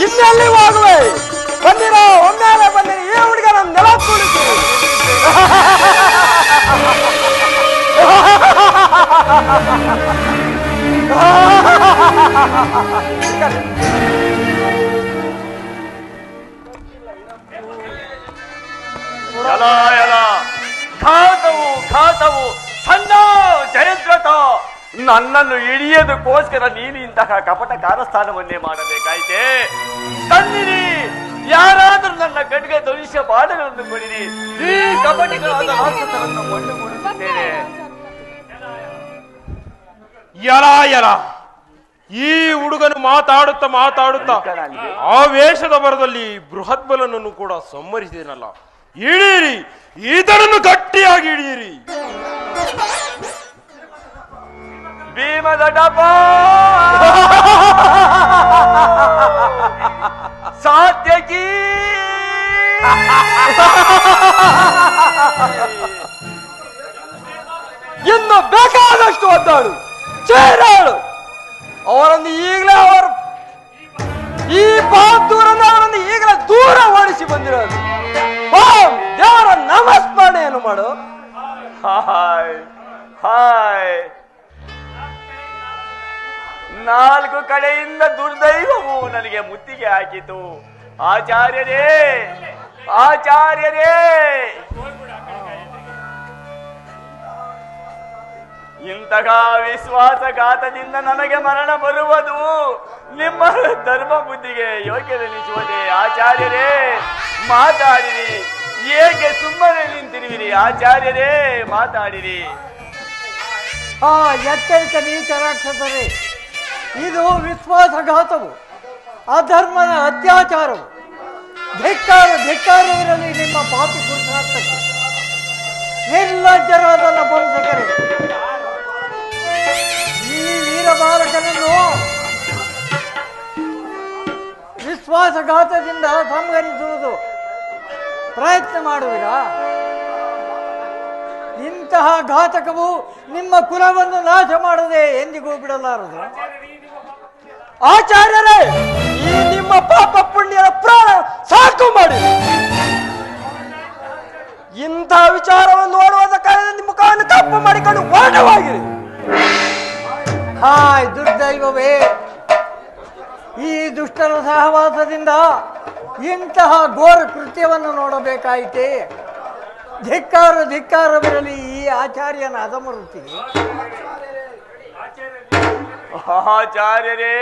ಇನ್ನೆಲ್ಲಿ ಹೋಗುವೆ? ಬಂದಿರೋ ಒಮ್ಮೆಲೆ ಬಂದಿರಿ, ಈ ಹುಡುಗನ ನೆಲ ಕುಳಿತು ಘಾತವು ಸಣ್ಣ ಜಯದ್ರಥ, ನನ್ನನ್ನು ಹಿಡಿಯೋದಕ್ಕೋಸ್ಕರ ನೀನು ಇಂತಹ ಕಪಟ ಕಾರಸ್ಥಾನವನ್ನೇ ಮಾಡಬೇಕಾಯ್ತೆ. ತನ್ನಿರಿ, ಯಾರಾದರೂ ನನ್ನ ಖಡ್ಗ ಧ್ವಂಸ ಬಾಣಗಳನ್ನು ಕೊಡಿರಿ, ಈ ಕಪಟಿಗಳಾದ ರಾಕ್ಷಸರನ್ನು ಮಣ್ಣುಗೂಡಿಸುತ್ತೇನೆ. ಯಲ ಈ ಹುಡುಗನು ಮಾತಾಡುತ್ತಾ ಆವೇಶದ ಬರದಲ್ಲಿ ಬೃಹತ್ಬಲನನ್ನು ಕೂಡ ಸಂಹರಿಸಿದನಲ್ಲ. ಹಿಡೀರಿ, ಇದನ್ನು ಗಟ್ಟಿಯಾಗಿ ಹಿಡಿಯಿರಿ. ಭೀಮದಡಪ ಸಾತ್ಯಕಿ ಇನ್ನು ಬೇಕಾದಷ್ಟು ಒದ್ದಾಡು, ಚೇರಾಡು. ಅವರನ್ನು ಈಗಲೇ ಈ ಬಹದ್ದೂರನ್ನು ಅವರನ್ನು ಈಗಲೇ ದೂರ ಓಡಿಸಿ ಬಂದಿರೋದು. ದೇವರ ನಾಮಸ್ಮರಣೆಯನ್ನು ಮಾಡು. ಹಾಯ್ ಹಾಯ್, ನಾಲ್ಕು ಕಡೆಯಿಂದ ದುರ್ದೈವವು ನನಗೆ ಮುತ್ತಿಗೆ ಹಾಕಿತು. ಆಚಾರ್ಯರೇ, ಇಂತಹ ವಿಶ್ವಾಸಘಾತದಿಂದ ನನಗೆ ಮರಣ ಬರುವುದು ನಿಮ್ಮ ಧರ್ಮ ಬುದ್ಧಿಗೆ ಯೋಗ್ಯವೆನಿಸುವುದೇ? ಆಚಾರ್ಯರೇ, ಮಾತಾಡಿರಿ, ಏಕೆ ಸುಮ್ಮನೆ ನಿಂತಿರುವಿರಿ? ಆಚಾರ್ಯರೇ, ಮಾತಾಡಿರಿ. ಎಚ್ಚರಿಕೆ ನೀಚ ರಾಕ್ಷಸರೇ, ಇದು ವಿಶ್ವಾಸಘಾತವು, ಅಧರ್ಮದ ಅತ್ಯಾಚಾರವು. ಧಿಕ್ಕಾರವಿರಲಿ ನಿಮ್ಮ ಪಾಪಿ ಪುರುಷಾರ್ಥಕ್ಕೆ. ನಿರ್ಲಜ್ಜರಾದ ನಪುಂಸಕರೇ, ಈ ವೀರಬಾಲಕನನ್ನು ವಿಶ್ವಾಸಘಾತದಿಂದ ಸಂಹರಿಸುವುದು ಪ್ರಯತ್ನ ಮಾಡುವಿರಾ? ಇಂತಹ ಘಾತಕವು ನಿಮ್ಮ ಕುಲವನ್ನು ನಾಶ ಮಾಡದೆ ಎಂದಿಗೂ ಬಿಡಲಾರದು. ಆಚಾರ್ಯರೇ, ಈ ನಿಮ್ಮ ಪಾಪ ಪುಣ್ಯದ ಪ್ರಾಣ ಸಾಕು ಮಾಡಿ. ಇಂಥ ವಿಚಾರವನ್ನು ನೋಡುವುದಕ್ಕಾಗಿ ನಿಮ್ಮ ಮುಖವನ್ನು ಕಪ್ಪು ಮಾಡಿಕೊಂಡು ಹೊರಟವಾಗಿರಿ. ಹಾಯ್ ದುರ್ದೈವವೇ, ಈ ದುಷ್ಟರ ಸಹವಾಸದಿಂದ ಇಂತಹ ಘೋರ ಕೃತ್ಯವನ್ನು ನೋಡಬೇಕಾಯಿತೆ. ಧಿಕ್ಕಾರವಿರಲಿ ಈ ಆಚಾರ್ಯನ ಅಧಮವೃತ್ತಿಗೆ. ಆಚಾರ್ಯರೇ,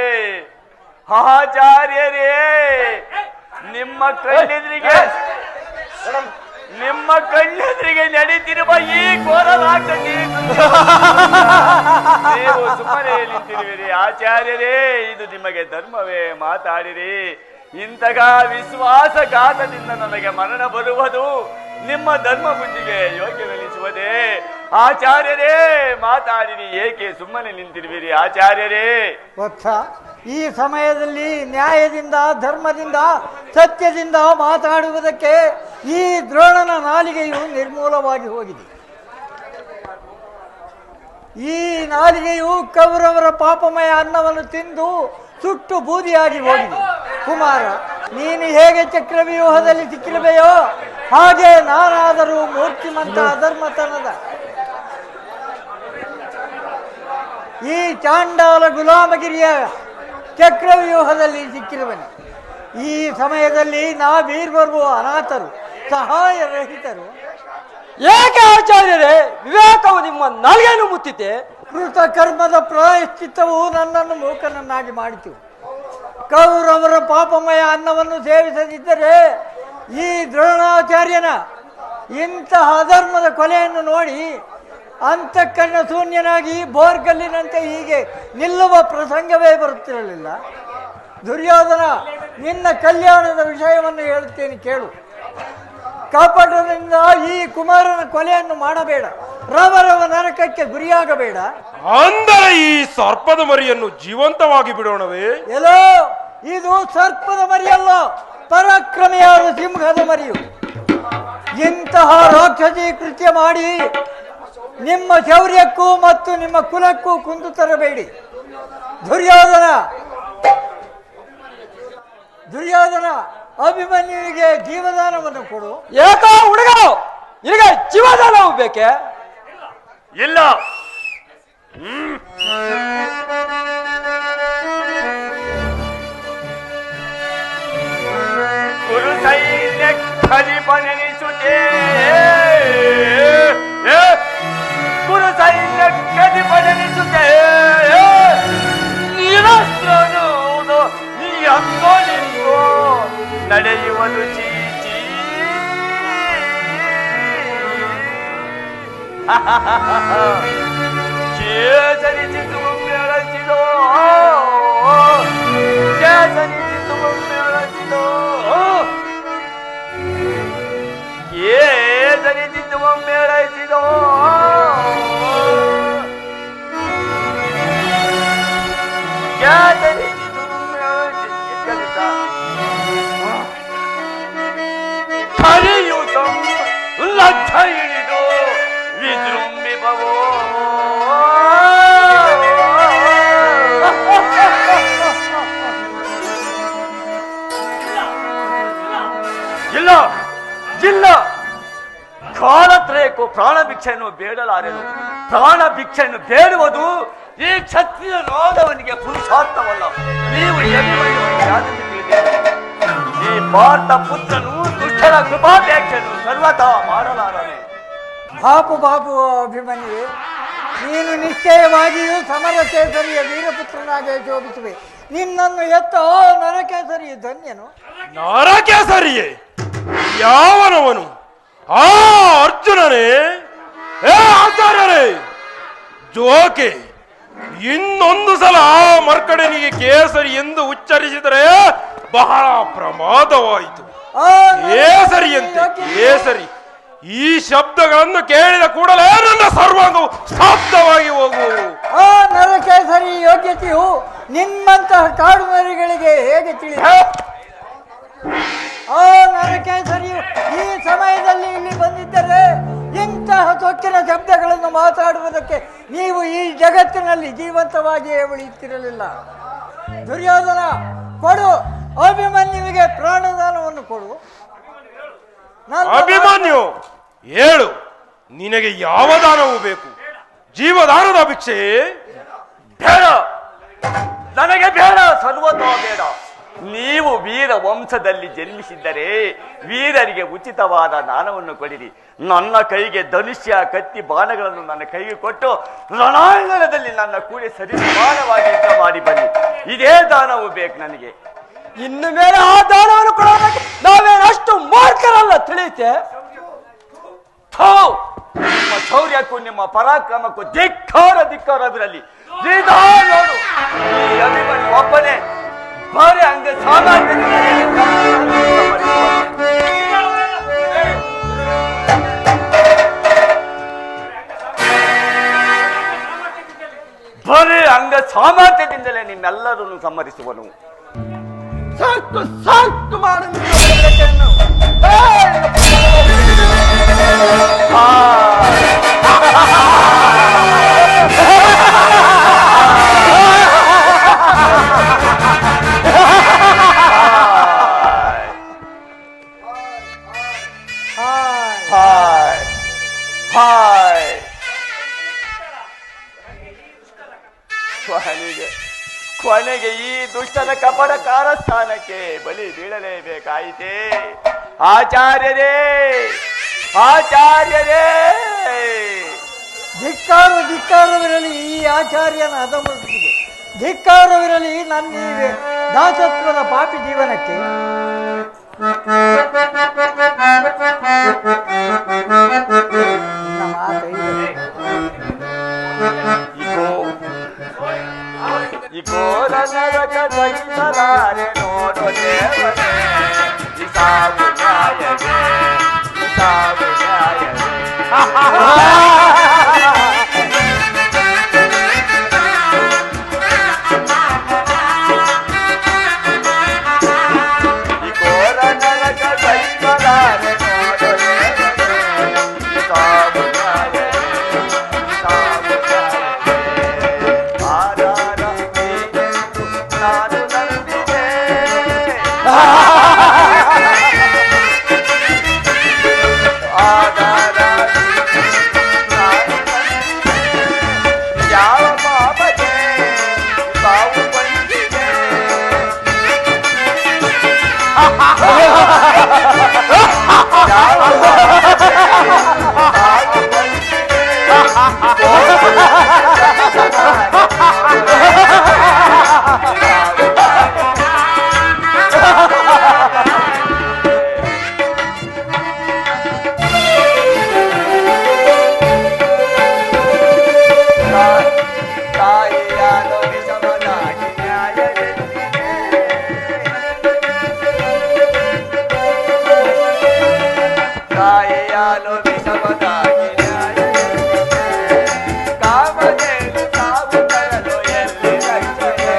ನಿಮ್ಮ ಕಣ್ಣೆದುರಿಗೆ ನಡೀತಿರುವ ಈ ಘೋರ ರಾಕ್ಷಸಿ ನೀವು ಸುಮ್ಮನೆ ನಿಂತಿರುವಿರಿ. ಆಚಾರ್ಯರೇ, ಇದು ನಿಮಗೆ ಧರ್ಮವೇ? ಮಾತಾಡಿರಿ. ಇಂತಹ ವಿಶ್ವಾಸಘಾತದಿಂದ ನನಗೆ ಮರಣ ಬರುವುದು ನಿಮ್ಮ ಧರ್ಮ ಬುದ್ಧಿಗೆ ಯೋಗ್ಯವೆನಿಸುವುದೇ? ಆಚಾರ್ಯರೇ, ಮಾತಾಡಿರಿ, ಏಕೆ ಸುಮ್ಮನೆ ನಿಂತಿರುವಿರಿ? ಆಚಾರ್ಯರೇ, ವತ್ಸ, ಈ ಸಮಯದಲ್ಲಿ ನ್ಯಾಯದಿಂದ, ಧರ್ಮದಿಂದ, ಸತ್ಯದಿಂದ ಮಾತಾಡುವುದಕ್ಕೆ ಈ ದ್ರೋಣನ ನಾಲಿಗೆಯು ನಿರ್ಮೂಲವಾಗಿ ಹೋಗಿದೆ. ಈ ನಾಲಿಗೆಯು ಕೌರವರ ಪಾಪಮಯ ಅನ್ನವನ್ನು ತಿಂದು ಸುಟ್ಟು ಬೂದಿಯಾಗಿ ಹೋಗಿದೆ. ಕುಮಾರ, ನೀನು ಹೇಗೆ ಚಕ್ರವ್ಯೂಹದಲ್ಲಿ ಸಿಕ್ಕಿರುವೆಯೋ ಹಾಗೆ ನಾನಾದರೂ ಮೂರ್ತಿಮಂತ ಅಧರ್ಮತನದ ಈ ಚಾಂಡಾಲ ಗುಲಾಮಗಿರಿಯ ಚಕ್ರವ್ಯೂಹದಲ್ಲಿ ಸಿಕ್ಕಿರುವನು. ಈ ಸಮಯದಲ್ಲಿ ನಾವೀರ್ವರು ಅನಾಥರು, ಸಹಾಯ ರಹಿತರು. ಏಕೆ ಆಚಾರ್ಯರೇ, ವಿವೇಕವು ನಿಮ್ಮ ನಾಲ್ಗೆಯನ್ನು ಮುತ್ತಿತೆ? ಕೃತ ಕರ್ಮದ ಪ್ರಾಯಶ್ಚಿತ್ತವು ನನ್ನನ್ನು ಮೂಕನನ್ನಾಗಿ ಮಾಡಿತು. ಕೌರವರ ಪಾಪಮಯ ಅನ್ನವನ್ನು ಸೇವಿಸದಿದ್ದರೆ ಈ ದ್ರೋಣಾಚಾರ್ಯನ ಇಂತಹ ಅಧರ್ಮದ ಕೊಲೆಯನ್ನು ನೋಡಿ ಅಂತಃಕರಣ ಶೂನ್ಯನಾಗಿ ಬೋರ್ಗಲ್ಲಿನಂತೆ ಹೀಗೆ ನಿಲ್ಲುವ ಪ್ರಸಂಗವೇ ಬರುತ್ತಿರಲಿಲ್ಲ. ದುರ್ಯೋಧನ, ನಿನ್ನ ಕಲ್ಯಾಣದ ವಿಷಯವನ್ನು ಹೇಳುತ್ತೇನೆ ಕೇಳು. ಕಪಟದಿಂದ ಈ ಕುಮಾರನ ಕೊಲೆಯನ್ನು ಮಾಡಬೇಡ, ರವರವ ನರಕಕ್ಕೆ ಗುರಿಯಾಗಬೇಡ. ಅಂದರೆ ಈ ಸರ್ಪದ ಮರಿಯನ್ನು ಜೀವಂತವಾಗಿ ಬಿಡೋಣವೇ? ಎಲ್ಲೋ, ಇದು ಸರ್ಪದ ಮರಿಯಲ್ಲ, ಪರಾಕ್ರಮಿಯಾದ ಸಿಂಹದ ಮರಿಯು. ಇಂತಹ ರಾಕ್ಷಸಿ ಕೃತ್ಯ ಮಾಡಿ ನಿಮ್ಮ ಶೌರ್ಯಕ್ಕೂ ಮತ್ತು ನಿಮ್ಮ ಕುಲಕ್ಕೂ ಕುಂದು ತರಬೇಡಿ. ದುರ್ಯೋಧನ, ದುರ್ಯೋಧನ, ಅಭಿಮನ್ಯುವಿಗೆ ಜೀವದಾನವನ್ನು ಕೊಡು. ಏಕೋ ಹುಡುಗ, ನಿನಗೆ ಜೀವದಾನವು ಬೇಕೆ? ಇಲ್ಲ. ಗುರು ಸೈನ್ಯ ಖಲಿಪನೆನಿಸುತ್ತೆ, ಗುರು ಸೈನ್ಯ ಖಲಿಪನೆನಿಸುತ್ತೆ. ನೀರಸ್ತ್ರನು ನೀ ಅಂದೋಲಿಂಗೋ ನಡೆಯುವುದು ಚೀಚಿ. ಕೇಸರಿಸಿತು ಮೇಳಸಿದೋ, ಕೇಸರಿಸಿತು ಮೇಳಸಿದೋ, ಕೇಸರಿಸಿತು ಮೇಳಸಿದೋ. ಕೇಸರಿಸಿತು ಮೇಳಸಿದ ಹರಿಯುತ ಲಜ್ಜ ಹಿಡಿದು ವಿಜೃಂಭಿಪವೋ. ಇಲ್ಲ ಇಲ್ಲ, ಕಾಲತ್ರಯಕ್ಕೂ ಪ್ರಾಣ ಭಿಕ್ಷೆಯನ್ನು ಬೇಡಲಾರೆನು. ಪ್ರಾಣ ಭಿಕ್ಷೆಯನ್ನು ಬೇಡುವುದು ಈ ಕ್ಷತ್ರಿಯ ನೋದವನಿಗೆ ಪುರುಷಾರ್ಥವಲ್ಲ. ನೀವು ಈ ಭಾರತ ಪುತ್ರನು ದುಷ್ಟರ ಕೃಪಾಪೇಕ್ಷೆಯನ್ನು ಸರ್ವತಾ ಮಾಡಲಾರನೆ. ಬಾಪು ಬಾಪು ಅಭಿಮನ್ಯುವೆ, ನೀನು ನಿಶ್ಚಯವಾಗಿಯೂ ಸಮರಕೇಸರಿಯ ವೀರಪುತ್ರನಾಗೆ ಶೋಭಿಸುವೆ. ನಿನ್ನನ್ನು ಎತ್ತ ನರಕೇಸರಿ ಧನ್ಯನು. ನರಕೇಸರಿಯೇ? ಯಾವನವನು? ಆ ಅರ್ಜುನನೇ? ಏ ಆಚಾರ್ಯರೇ, ಜೋಕೆ ಇನ್ನೊಂದು ಸಲ ಆ ಮರ್ಕಡನಿಗೆ ಕೇಸರಿ ಎಂದು ಉಚ್ಚರಿಸಿದರೆ ಬಹಳ ಪ್ರಮಾದವಾಯಿತು. ಕೇಸರಿಯಂತೆ ಕೇಸರಿ, ಈ ಶಬ್ದಗಳನ್ನು ಕೇಳಿದ ಕೂಡಲೇ ನನ್ನ ಸರ್ವಾಂಗವು ಸ್ತಬ್ಧವಾಗಿ ಹೋಗುವು. ಆ ನರಕೇಸರಿ ಯೋಗ್ಯತೆಯು ನಿಮ್ಮಂತಹ ಕಾಡು ನರಿಗಳಿಗೆ ಹೇಗೆ ತಿಳಿದ? ಆ ನರಕೇಸರಿಯು ಈ ಸಮಯದಲ್ಲಿ ಇಲ್ಲಿ ಬಂದಿದ್ದರೆ ಇಂತಹ ಸೊಕ್ಕಿನ ಶಬ್ದಗಳನ್ನು ಮಾತಾಡುವುದಕ್ಕೆ ನೀವು ಈ ಜಗತ್ತಿನಲ್ಲಿ ಜೀವಂತವಾಗಿಯೇ ಉಳಿಯುತ್ತಿರಲಿಲ್ಲ. ದುರ್ಯೋಧನ, ಕೊಡು, ಅಭಿಮನ್ಯುವಿಗೆ ಪ್ರಾಣದಾನವನ್ನು ಕೊಡು. ಅಭಿಮನ್ಯು, ಹೇಳು, ನಿನಗೆ ಯಾವ ದಾನವು ಬೇಕು? ಜೀವದಾನದ ಭಿಕ್ಷೆ? ಬೇಡ, ನನಗೆ ಬೇಡ, ಸರ್ವತೋ ಬೇಡ. ನೀವು ವೀರ ವಂಶದಲ್ಲಿ ಜನ್ಮಿಸಿದ್ದರೆ ವೀರರಿಗೆ ಉಚಿತವಾದ ದಾನವನ್ನು ಕೊಡಿರಿ. ನನ್ನ ಕೈಗೆ ಧನುಷ್ಯ ಕತ್ತಿ ಬಾಣಗಳನ್ನು ನನ್ನ ಕೈಗೆ ಕೊಟ್ಟು ರಣಾಂಗಣದಲ್ಲಿ ನನ್ನ ಕೂಡೆ ಸರಿಸಮಾನವಾಗಿ ಯುದ್ಧ ಮಾಡಿ ಬನ್ನಿ. ಇದೇ ದಾನವು ಬೇಕು ನನಗೆ. ಇನ್ನು ಮೇಲೆ ಆ ದಾನವನ್ನು ಕೊಡೋದಕ್ಕೆ ನಾವೇನಷ್ಟು ಮೂರ್ಖರಲ್ಲ, ತಿಳಿಯುತ್ತೆ? ನಿಮ್ಮ ಶೌರ್ಯಕ್ಕೂ ನಿಮ್ಮ ಪರಾಕ್ರಮಕ್ಕೂ ಧಿಕ್ಕಾರವಿರಲಿ. ನೋಡು, ಈ ಅಭಿಮನ್ಯು ಒಬ್ಬನೇ ಬರೀ ಹಂಗ ಬರೀ ಹಂಗ ಸಾಮರ್ಥ್ಯದಿಂದಲೇ ನಿಮ್ಮೆಲ್ಲರನ್ನು ಸಮ್ಮರಿಸುವನು. ಸಾಕು ಸಾಕು ಮಾಡು. ಕೊನೆಗೆ ಈ ದುಷ್ಟನ ಕಪಟ ಕಾರಸ್ಥಾನಕ್ಕೆ ಬಲಿ ಬೀಳಲೇಬೇಕಾಯಿತೆ. ಆಚಾರ್ಯರೇ, ಆಚಾರ್ಯರೇ, ಧಿಕ್ಕಾರವಿರಲಿ ಈ ಆಚಾರ್ಯನ ಅಧಮೃತಿಗೆ. ಧಿಕ್ಕಾರವಿರಲಿ ನನ್ನ ಈ ದಾಸತ್ವದ ಪಾಪಿ ಜೀವನಕ್ಕೆ. ನರಕ ಸಹಿಸಲಾರೆ ನೋಡು ದೇವರೇ, ಈ ಸಾವು ನ್ಯಾಯವೇ, ಈ ಸಾವು ನ್ಯಾಯವೇ. ಈ ಘೋರ ನರಕ ಸಹಿಸಲಾರೆ ನೋಡು ದೇವರೇ, ಈ ಸಾವು ನ್ಯಾಯವೇ, ಈ ಸಾವು ನ್ಯಾಯವೇ. ನಾನು ನಂಬಿದೆ ಯಾವ ಪಾಪಕ್ಕೆ ತಾವು ಬಂದಿದೆ ತಾಯಿಯಾದ ವಿಷಮನಾಗಿ ತಾಯಿಯಾಲು ವಿಷಮನಾಗಿ ಕಾಮದೇನು ತಾವು ತರಲು ಎಲ್ಲಿ ರಕ್ಷಣೆ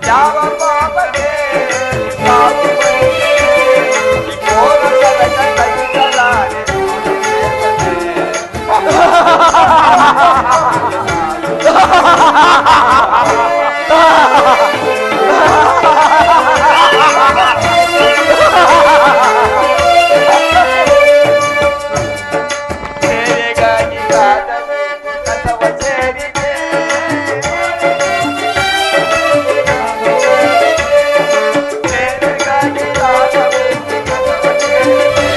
ಯಾವ ಪಾಪಕ್ಕೆ ತಾವು ಸೇರೆಗಾಗಿ ಕಾದನು ಕಸವ ಸೇರಿದೆ ಸೇರೆಗಾಗಿ ಕಾದನು ಕಸವ ಸೇರಿದೆ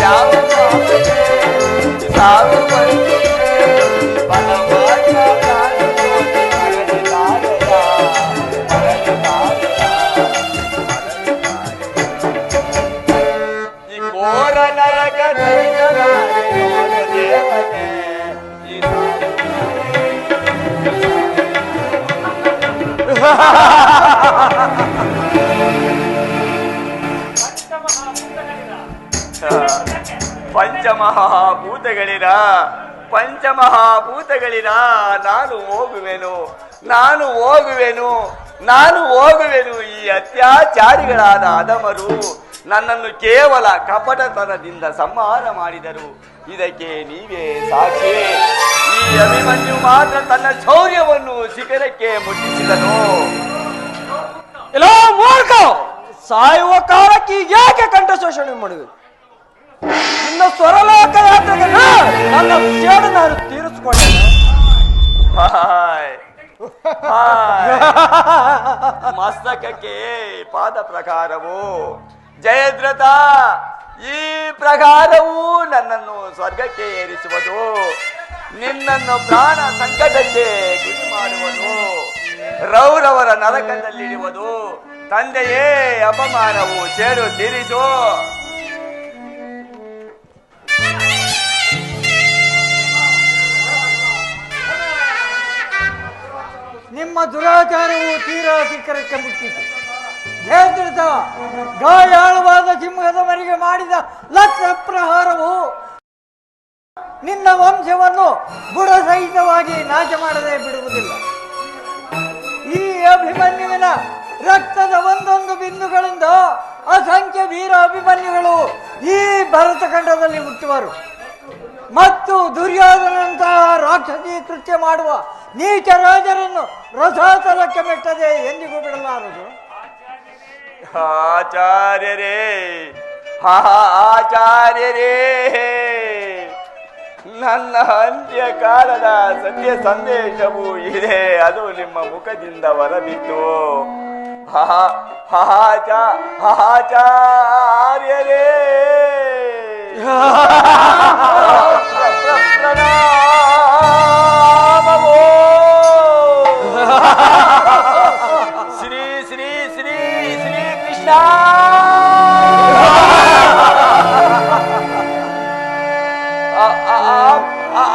ಯಾವ ಪಾಪಕ್ಕೆ ತಾವು ಬಂದಿದೆ ಬಲವಾದ ಈ ಘೋರ ನರಕ ದೇವತೆ ಈ ಪಂಚಮಹಾಭೂತಗಳಿರ ಪಂಚಮಹಾಭೂತಗಳಿರ ನಾನು ಹೋಗುವೆನು ನಾನು ಹೋಗುವೆನು ನಾನು ಹೋಗುವೆನು. ಈ ಅತ್ಯಾಚಾರಿಗಳಾದ ಅಧಮರು ನನ್ನನ್ನು ಕೇವಲ ಕಪಟತನದಿಂದ ಸಂಹಾರ ಮಾಡಿದರು. ಇದಕ್ಕೆ ನೀವೇ ಸಾಕ್ಷಿ. ಈ ಅಭಿಮನ್ಯು ಮಾತ್ರ ತನ್ನ ಶೌರ್ಯವನ್ನು ಶಿಖರಕ್ಕೆ ಮುಟ್ಟಿಸಿದನು. ಇಲ್ಲ ಮೂರ್ಖ, ಸಾಯುವ ಕಾಲಕ್ಕೆ ಯಾಕೆ ಕಂಠ ಶೋಷಣೆ ಮಾಡುವೆ? ಇನ್ನು ಸ್ವರಲೋಕ ಯಾತ್ರೆಗೆ ನನ್ನ ಸೇಡು ನಾನು ತೀರಿಸಿಕೊಂಡೆ. ಮಸ್ತಕಕ್ಕೆ ಪಾದ ಪ್ರಕಾರವು ಜಯದ್ರಥ, ಈ ಪ್ರಕಾರವು ನನ್ನನ್ನು ಸ್ವರ್ಗಕ್ಕೆ ಏರಿಸುವುದು, ನಿನ್ನನ್ನು ಪ್ರಾಣ ಸಂಕಟಕ್ಕೆ ಗುರಿ ಮಾಡುವುದು, ರೌರವರ ನರಕದಲ್ಲಿಡುವುದು. ತಂದೆಯೇ, ಅಪಮಾನವು ಸೇಡು ತೀರಿಸು. ನಿಮ್ಮ ದುರಾಚಾರವು ತೀರಾ ಶಿಖರಕ್ಕೆ ಮುಟ್ಟಿತು. ಜಯದ್ರಥ, ಗಾಯಾಳವಾದ ಸಿಂಹದ ಮರಿಗೆ ಮಾಡಿದ ಲಕ್ಷ ಪ್ರಹಾರವು ನಿನ್ನ ವಂಶವನ್ನು ಬುಡಸಹಿತವಾಗಿ ನಾಶ ಮಾಡದೆ ಬಿಡುವುದಿಲ್ಲ. ಈ ಅಭಿಮನ್ಯುವಿನ ರಕ್ತದ ಒಂದೊಂದು ಬಿಂದುಗಳಿಂದ ಅಸಂಖ್ಯ ವೀರ ಅಭಿಮನ್ಯುಗಳು ಈ ಭರತಖಂಡದಲ್ಲಿ ಹುಟ್ಟುವರು ಮತ್ತು ದುರ್ಯೋಧನಂತಹ ರಾಕ್ಷಸಿ ಕೃತ್ಯ ಮಾಡುವ ನೀಚ ರಾಜರನ್ನು ರಸಾತಲಕ್ಕೆ ಮೆಟ್ಟದೆ ಎಂದಿಗೂ ಬಿಡಲಾರದು. ಆಚಾರ್ಯರೇ, ಆಚಾರ್ಯರೇ, ನನ್ನ ಅಂತ್ಯಕಾಲದ ಸತ್ಯ ಸಂದೇಶವು ಇದೆ. ಅದು ನಿಮ್ಮ ಮುಖದಿಂದ ಹೊರಬಿತ್ತು. ಆಚಾರ್ಯರೇ, ಪ್ರಣಾಮವೋ. ಶ್ರೀ ಶ್ರೀ ಶ್ರೀ ಶ್ರೀ ಕೃಷ್ಣ.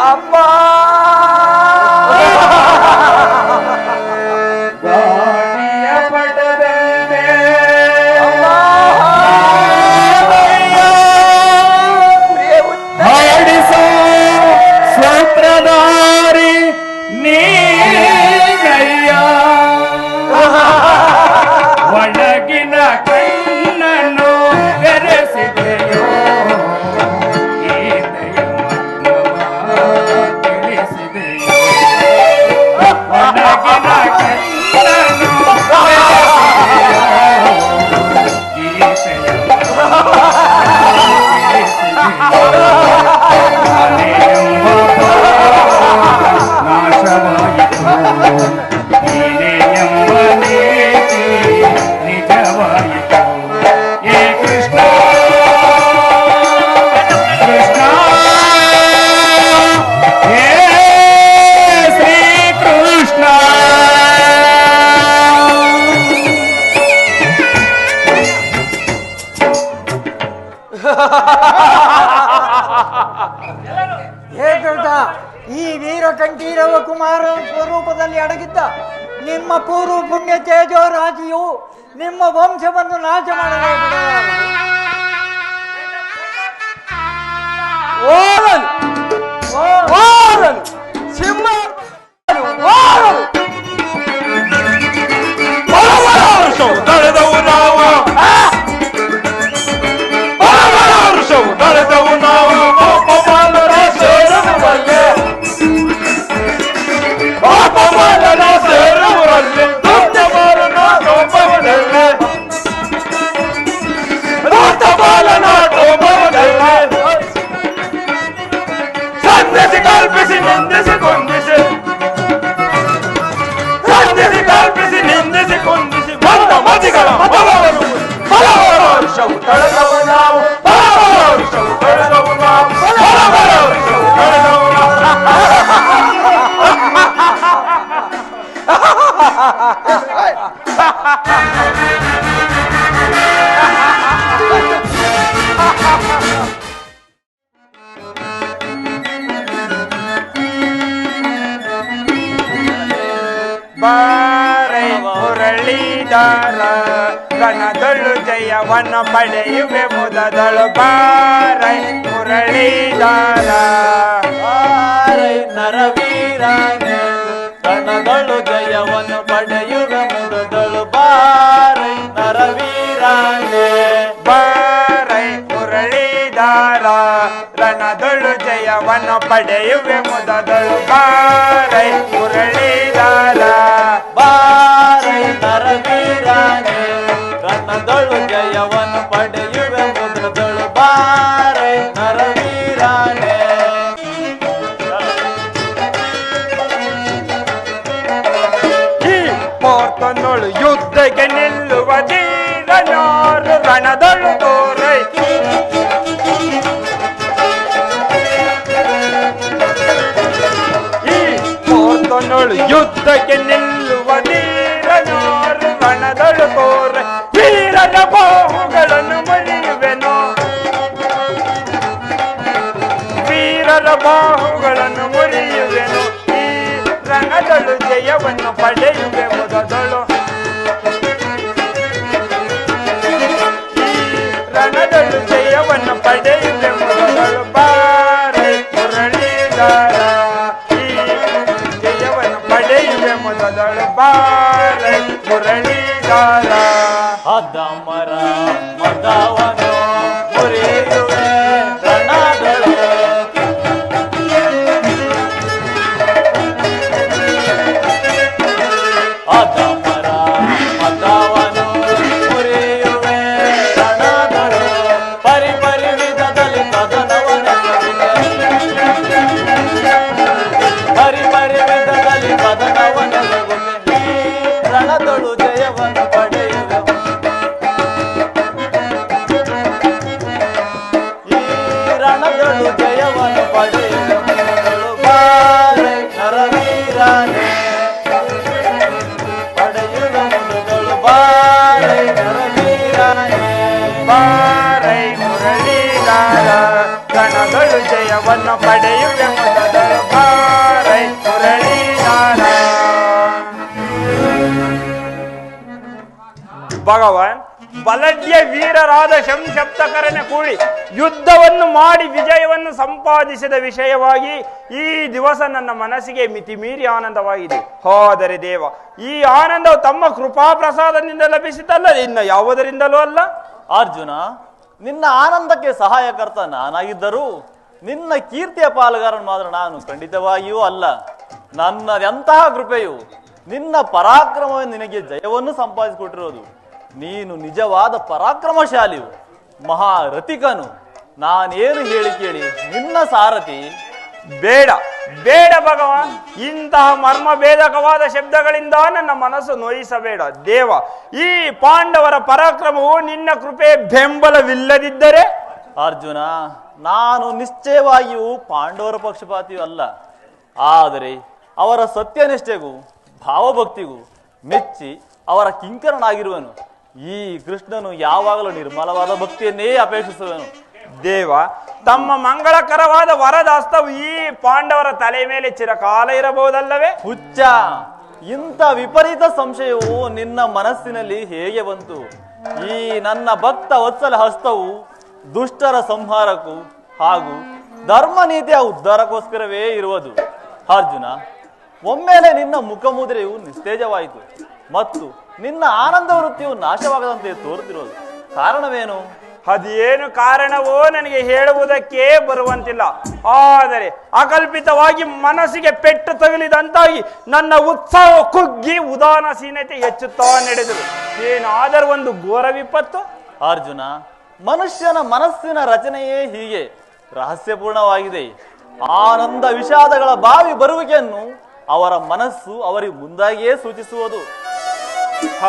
ಅಪ್ಪ, ಗಾಳಿಯ ಪಟದಂತೆ ಹಾಡಿಸೋ ಕೃತ ಈ ವೀರಕಂಠೀರವ ಕುಮಾರನ ಸ್ವರೂಪದಲ್ಲಿ ಅಡಗಿದ್ದ ನಿಮ್ಮ ಪೂರ್ವ ಪುಣ್ಯ ತೇಜೋರಾಜಿಯು ನಿಮ್ಮ ವಂಶವನ್ನು ನಾಶ ಮಾಡಲೇ ಬಿಡಲಾರದು. ಓರನ್ ಓರನ್ ಸಿಂಹ ಓರನ್ ವರ್ಷವು ತಳೆದವು ನಾವು ವರ್ಷವು ತಳೆದವು ನಾವು ಪಾಪಮಾನರ ಸೇರುವಲ್ಲೇ ಪಾಪಮಾನರ ಸೇರುವಲ್ಲೇ ದೊಡ್ಡಬಾಲನ ಟೋಪವನಲ್ಲೇ ದೊಡ್ಡಬಾಲನ ಟೋಪವನಲ್ಲೇ ಸಂಧಿಸಿ ಕಲ್ಪಿಸಿ ನಿಂದಿಸಿ ಕೊಂದಿಸಿ ಸಂಧಿಸಿ ಕಲ್ಪಿಸಿ ನಿಂದಿಸಿ ಕೊಂದಿಸಿ ಬಂದ ಮತಿಗಳ ಮತವರು ವರ್ಷವು ತಳೆದವು ನಾವು ವರ್ಷವು ತಳೆದವು ನಾವು ವರ್ಷವು ತಳೆದವು ಬಾರೈ ಮುರಳೀಧರ ರಣದೊಳು ಜಯವನ್ನು ಪಡೆಯುವೆ ಮುದದಳು ಬಾರೈ ಮುರಳೀಧರ ಬಾರೈ ನರವೀರಾಂಗೆ ರಣದೊಳು ಜಯವನ್ನು ಪಡೆಯುವೆ ಮುದದಳು ಬಾರೈ ನರವೀರಾಂಗೆ ಬಾರೈ ಮುರಳೀಧರ ರಣದೊಳು ಜಯವನ್ನು ಪಡೆಯುವೆ ಮುದದಳು ಬಾರೈ ಮುರಳೀಧರ ಬಾರೈ ನರವೀರಾಂಗೆ ರಣದೊಳು ಜಯವನ್ನು ಪಡೆಯುವೆ ಮುದದಳು ಬಾರೈ ನರವೀರಾಂಗೆ ಈ ಪೋರ್ತನೊಳು ಯುದ್ಧಕ್ಕೆ ನಿಲ್ಲುವ ಧೀರನಾರು ರಣದೊಳು ತೋರೈ ಈ ಪೋರ್ತನೊಳು ಯುದ್ಧಕ್ಕೆ ನಿಲ್ಲುವ ಧೀರನಾರು ರಣದೊಳು ತೋರೈ ವೀರನ ಬಾಹುಗಳನ್ನು ಮುರಿಯುವೆನು ವೀರರ ಬಾಹುಗಳನ್ನು ಮುರಿಯುವೆನು ಈ ರಣದಳು ಜಯವನ್ನು ಪಡೆಯುವೆ ಮೊದಲು ಈ ರಣದಳು ಜಯವನ್ನು ಪಡೆಯುವೆ ಮೊದಲು ಬಾರೈ ಮುರಳೀಧರ ಈ ಜಯವನ್ನು ಪಡೆಯುವೆ ಮೊದಲು ಬಾರೈ ಮುರಳೀಧರ ಅದ್ದಮರ ಮದವನು ಮುರಿಯುವೆ ರಣದಳು ಅದ್ದಮರ ಮದವನು ಮುರಿಯುವೆ ರಣದಳು ಪರಿ ಪರಿ ವಿಧದಲ್ಲಿ ಕದನವನೆಸಗುವೆ ಪರಿ ಪರಿ ವಿಧದಲ್ಲಿ ಕದನವನೆಸಗುವೆ ಈ ರಣದಳು ಜಯವನ್ನು ಪಡೆಯುವೆ ಈ ರಣದಳು ಜಯವನ್ನು ಪಡೆಯುವೆ ಮುದದಳು ಬಾರೈ ನರವೀರಾನೆ ಪಡೆಯುವೆ ಮುದದಳು ಬಾರೈ ನರವೀರಾನೆ ಬಾರೈ ಮುರಳೀಧರ ರಣದಳು ಜಯವನ್ನು ಪಡೆಯುವೆ ಮೊದಲು ಬಾರೈ ಮುರಳೀಧರ ಭಗವಾನ್ ಬಲಡ್ಯ ವೀರರಾದ ಶಂಶಪ್ತಕರನ ಕೂಡಿ ಯುದ್ಧವನ್ನು ಮಾಡಿ ವಿಜಯವನ್ನು ಸಂಪಾದಿಸಿದ ವಿಷಯವಾಗಿ ಈ ದಿವಸ ನನ್ನ ಮನಸ್ಸಿಗೆ ಮಿತಿಮೀರಿ ಆನಂದವಾಗಿದೆ. ಹೋದರೆ ದೇವ, ಈ ಆನಂದವು ತಮ್ಮ ಕೃಪಾ ಪ್ರಸಾದದಿಂದ ಲಭಿಸಿತಲ್ಲ, ಇನ್ನು ಯಾವುದರಿಂದಲೂ ಅಲ್ಲ. ಅರ್ಜುನ, ನಿನ್ನ ಆನಂದಕ್ಕೆ ಸಹಾಯಕರ್ತ ನಾನಾಗಿದ್ದರೂ ನಿನ್ನ ಕೀರ್ತಿಯ ಪಾಲುಗಾರನು ಮಾತ್ರ ನಾನು ಖಂಡಿತವಾಗಿಯೂ ಅಲ್ಲ. ನನ್ನದೆಂತಹ ಕೃಪೆಯು ನಿನ್ನ ಪರಾಕ್ರಮವೇ ನಿನಗೆ ಜಯವನ್ನು ಸಂಪಾದಿಸಿಕೊಟ್ಟಿರೋದು. ನೀನು ನಿಜವಾದ ಪರಾಕ್ರಮಶಾಲಿಯು, ಮಹಾರಥಿಕನು. ನಾನೇನು ಹೇಳಿ ಕೇಳಿ ನಿನ್ನ ಸಾರಥಿ. ಬೇಡ ಬೇಡ ಭಗವಾನ್, ಇಂತಹ ಮರ್ಮ ಭೇದಕವಾದ ಶಬ್ದಗಳಿಂದ ನನ್ನ ಮನಸ್ಸು ನೋಯಿಸಬೇಡ ದೇವ. ಈ ಪಾಂಡವರ ಪರಾಕ್ರಮವು ನಿನ್ನ ಕೃಪೆ ಬೆಂಬಲವಿಲ್ಲದಿದ್ದರೆ. ಅರ್ಜುನ, ನಾನು ನಿಶ್ಚಯವಾಗಿಯೂ ಪಾಂಡವರ ಪಕ್ಷಪಾತಿಯೂ ಅಲ್ಲ. ಆದರೆ ಅವರ ಸತ್ಯನಿಷ್ಠೆಗೂ ಭಾವಭಕ್ತಿಗೂ ಮೆಚ್ಚಿ ಅವರ ಕಿಂಕರನಾಗಿರುವನು. ಈ ಕೃಷ್ಣನು ಯಾವಾಗಲೂ ನಿರ್ಮಲವಾದ ಭಕ್ತಿಯನ್ನೇ ಅಪೇಕ್ಷಿಸುವನು. ದೇವ, ತಮ್ಮ ಮಂಗಳಕರವಾದ ವರದ ಹಸ್ತವು ಈ ಪಾಂಡವರ ತಲೆ ಮೇಲೆ ಚಿರಕಾಲ ಇರಬಹುದಲ್ಲವೇ? ಹುಚ್ಚ, ಇಂಥ ವಿಪರೀತ ಸಂಶಯವು ನಿನ್ನ ಮನಸ್ಸಿನಲ್ಲಿ ಹೇಗೆ ಬಂತು? ಈ ನನ್ನ ಭಕ್ತ ವತ್ಸಲ ಹಸ್ತವು ದುಷ್ಟರ ಸಂಹಾರಕ್ಕೂ ಹಾಗೂ ಧರ್ಮ ನೀತಿಯ ಉದ್ಧಾರಕ್ಕೋಸ್ಕರವೇ ಇರುವುದು. ಅರ್ಜುನ, ಒಮ್ಮೆಲೆ ನಿನ್ನ ಮುಖಮುದ್ರೆಯು ನಿಸ್ತೇಜವಾಯಿತು ಮತ್ತು ನಿನ್ನ ಆನಂದ ವೃತ್ತಿಯು ನಾಶವಾಗದಂತೆ ತೋರುತ್ತಿರುವುದು ಕಾರಣವೇನು? ಅದೇನು ಕಾರಣವೋ ನನಗೆ ಹೇಳುವುದಕ್ಕೆ ಬರುವಂತಿಲ್ಲ. ಆದರೆ ಅಕಲ್ಪಿತವಾಗಿ ಮನಸ್ಸಿಗೆ ಪೆಟ್ಟು ತಗುಲಿದಂತಾಗಿ ನನ್ನ ಉತ್ಸಾಹ ಕುಗ್ಗಿ ಉದಾಸೀನತೆ ಹೆಚ್ಚುತ್ತಾ ನಡೆದರು. ಏನಾದರೂ ಒಂದು ಘೋರ ವಿಪತ್ತು? ಅರ್ಜುನ, ಮನುಷ್ಯನ ಮನಸ್ಸಿನ ರಚನೆಯೇ ಹೀಗೆ ರಹಸ್ಯಪೂರ್ಣವಾಗಿದೆ. ಆನಂದ ವಿಷಾದಗಳ ಬಾವಿ ಬರುವಿಕೆಯನ್ನು ಅವರ ಮನಸ್ಸು ಅವರಿಗೆ ಮುಂದಾಗಿಯೇ ಸೂಚಿಸುವುದು.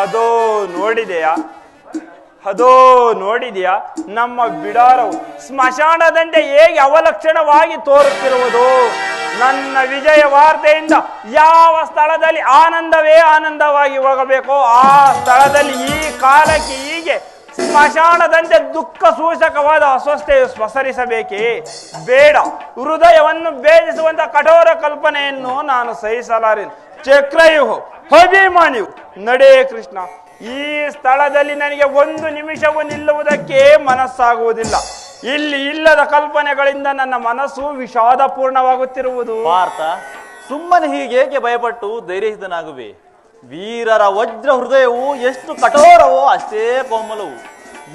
ಅದೋ ನೋಡಿದೆಯಾ ನಮ್ಮ ಬಿಡಾರವು ಸ್ಮಶಾನದಂತೆ ಹೇಗೆ ಅವಲಕ್ಷಣವಾಗಿ ತೋರುತ್ತಿರುವುದು? ನನ್ನ ವಿಜಯ ವಾರ್ತೆಯಿಂದ ಯಾವ ಸ್ಥಳದಲ್ಲಿ ಆನಂದವೇ ಆನಂದವಾಗಿ ಹೋಗಬೇಕೋ ಆ ಸ್ಥಳದಲ್ಲಿ ಈ ಕಾಲಕ್ಕೆ ಹೀಗೆ ಸ್ಮಶಾನದಂತೆ ದುಃಖ ಸೂಚಕವಾದ ಅಸ್ವಸ್ಥೆಯು ಸ್ವಸರಿಸಬೇಕೇ? ಬೇಡ. ಹೃದಯವನ್ನು ಭೇದಿಸುವಂತ ಕಠೋರ ಕಲ್ಪನೆಯನ್ನು ನಾನು ಸಹಿಸಲಾರೆನು. ಚಕ್ರವ್ಯೂಹ, ಅಭಿಮಾನಿಯು ನಡೇ ಕೃಷ್ಣ. ಈ ಸ್ಥಳದಲ್ಲಿ ನನಗೆ ಒಂದು ನಿಮಿಷವೂ ನಿಲ್ಲುವುದಕ್ಕೆ ಮನಸ್ಸಾಗುವುದಿಲ್ಲ. ಇಲ್ಲಿ ಇಲ್ಲದ ಕಲ್ಪನೆಗಳಿಂದ ನನ್ನ ಮನಸ್ಸು ವಿಷಾದಪೂರ್ಣವಾಗುತ್ತಿರುವುದು. ಪಾರ್ಥ, ಸುಮ್ಮನೆ ಹೀಗೇಕೆ ಭಯಪಟ್ಟು ಧೈರ್ಯಹಿತನಾಗುವೆ? ವೀರರ ವಜ್ರ ಹೃದಯವು ಎಷ್ಟು ಕಠೋರವೋ ಅಷ್ಟೇ ಕೋಮಲವು,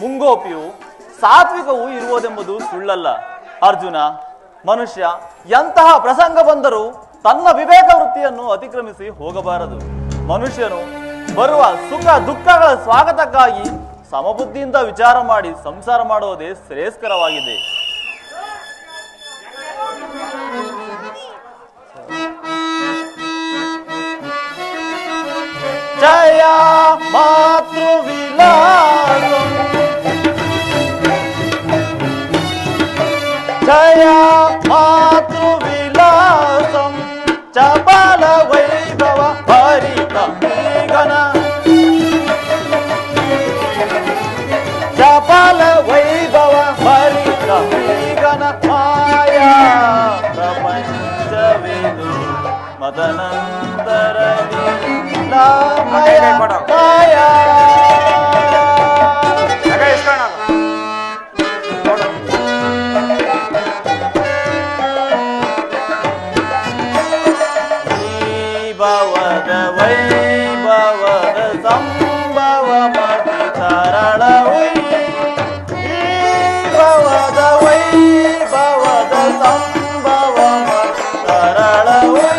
ಮುಂಗೋಪಿಯು ಸಾತ್ವಿಕವೂ ಇರುವುದೆಂಬುದು ಸುಳ್ಳಲ್ಲ. ಅರ್ಜುನ, ಮನುಷ್ಯ ಎಂತಹ ಪ್ರಸಂಗ ಬಂದರೂ ತನ್ನ ವಿವೇಕ ವೃತ್ತಿಯನ್ನು ಅತಿಕ್ರಮಿಸಿ ಹೋಗಬಾರದು. ಮನುಷ್ಯನು ಬರುವ ಸುಖ ದುಃಖಗಳ ಸ್ವಾಗತಕ್ಕಾಗಿ ಸಮಬುದ್ಧಿಯಿಂದ ವಿಚಾರ ಮಾಡಿ ಸಂಸಾರ ಮಾಡುವುದೇ ಶ್ರೇಯಸ್ಕರವಾಗಿದೆ. ಜಯ ಮಾತೃವಿಲಾಸಂ, ಜಯ ಮಾತೃವಿಲಾಸಂ, ಚಪಲ ವೈಭವ ಹರಿತ ಮೇಘನ, ಚಪಲ ವೈಭವ ಹರಿತ ಮೇಘನ, ಮಾಯಾ ಪ್ರಪಂಚವಿದು ಮದನಂತರದಿ ಮಾಯಾ ಮಾಯಾ. ವೈಭವದ ವೈಭವದ ಸಂಭವ ಮತಿ ತರಳವೈ, ವೈಭವದ ವೈಭವದ ಸಂಭವ ಮತಿ ತರಳವೈ,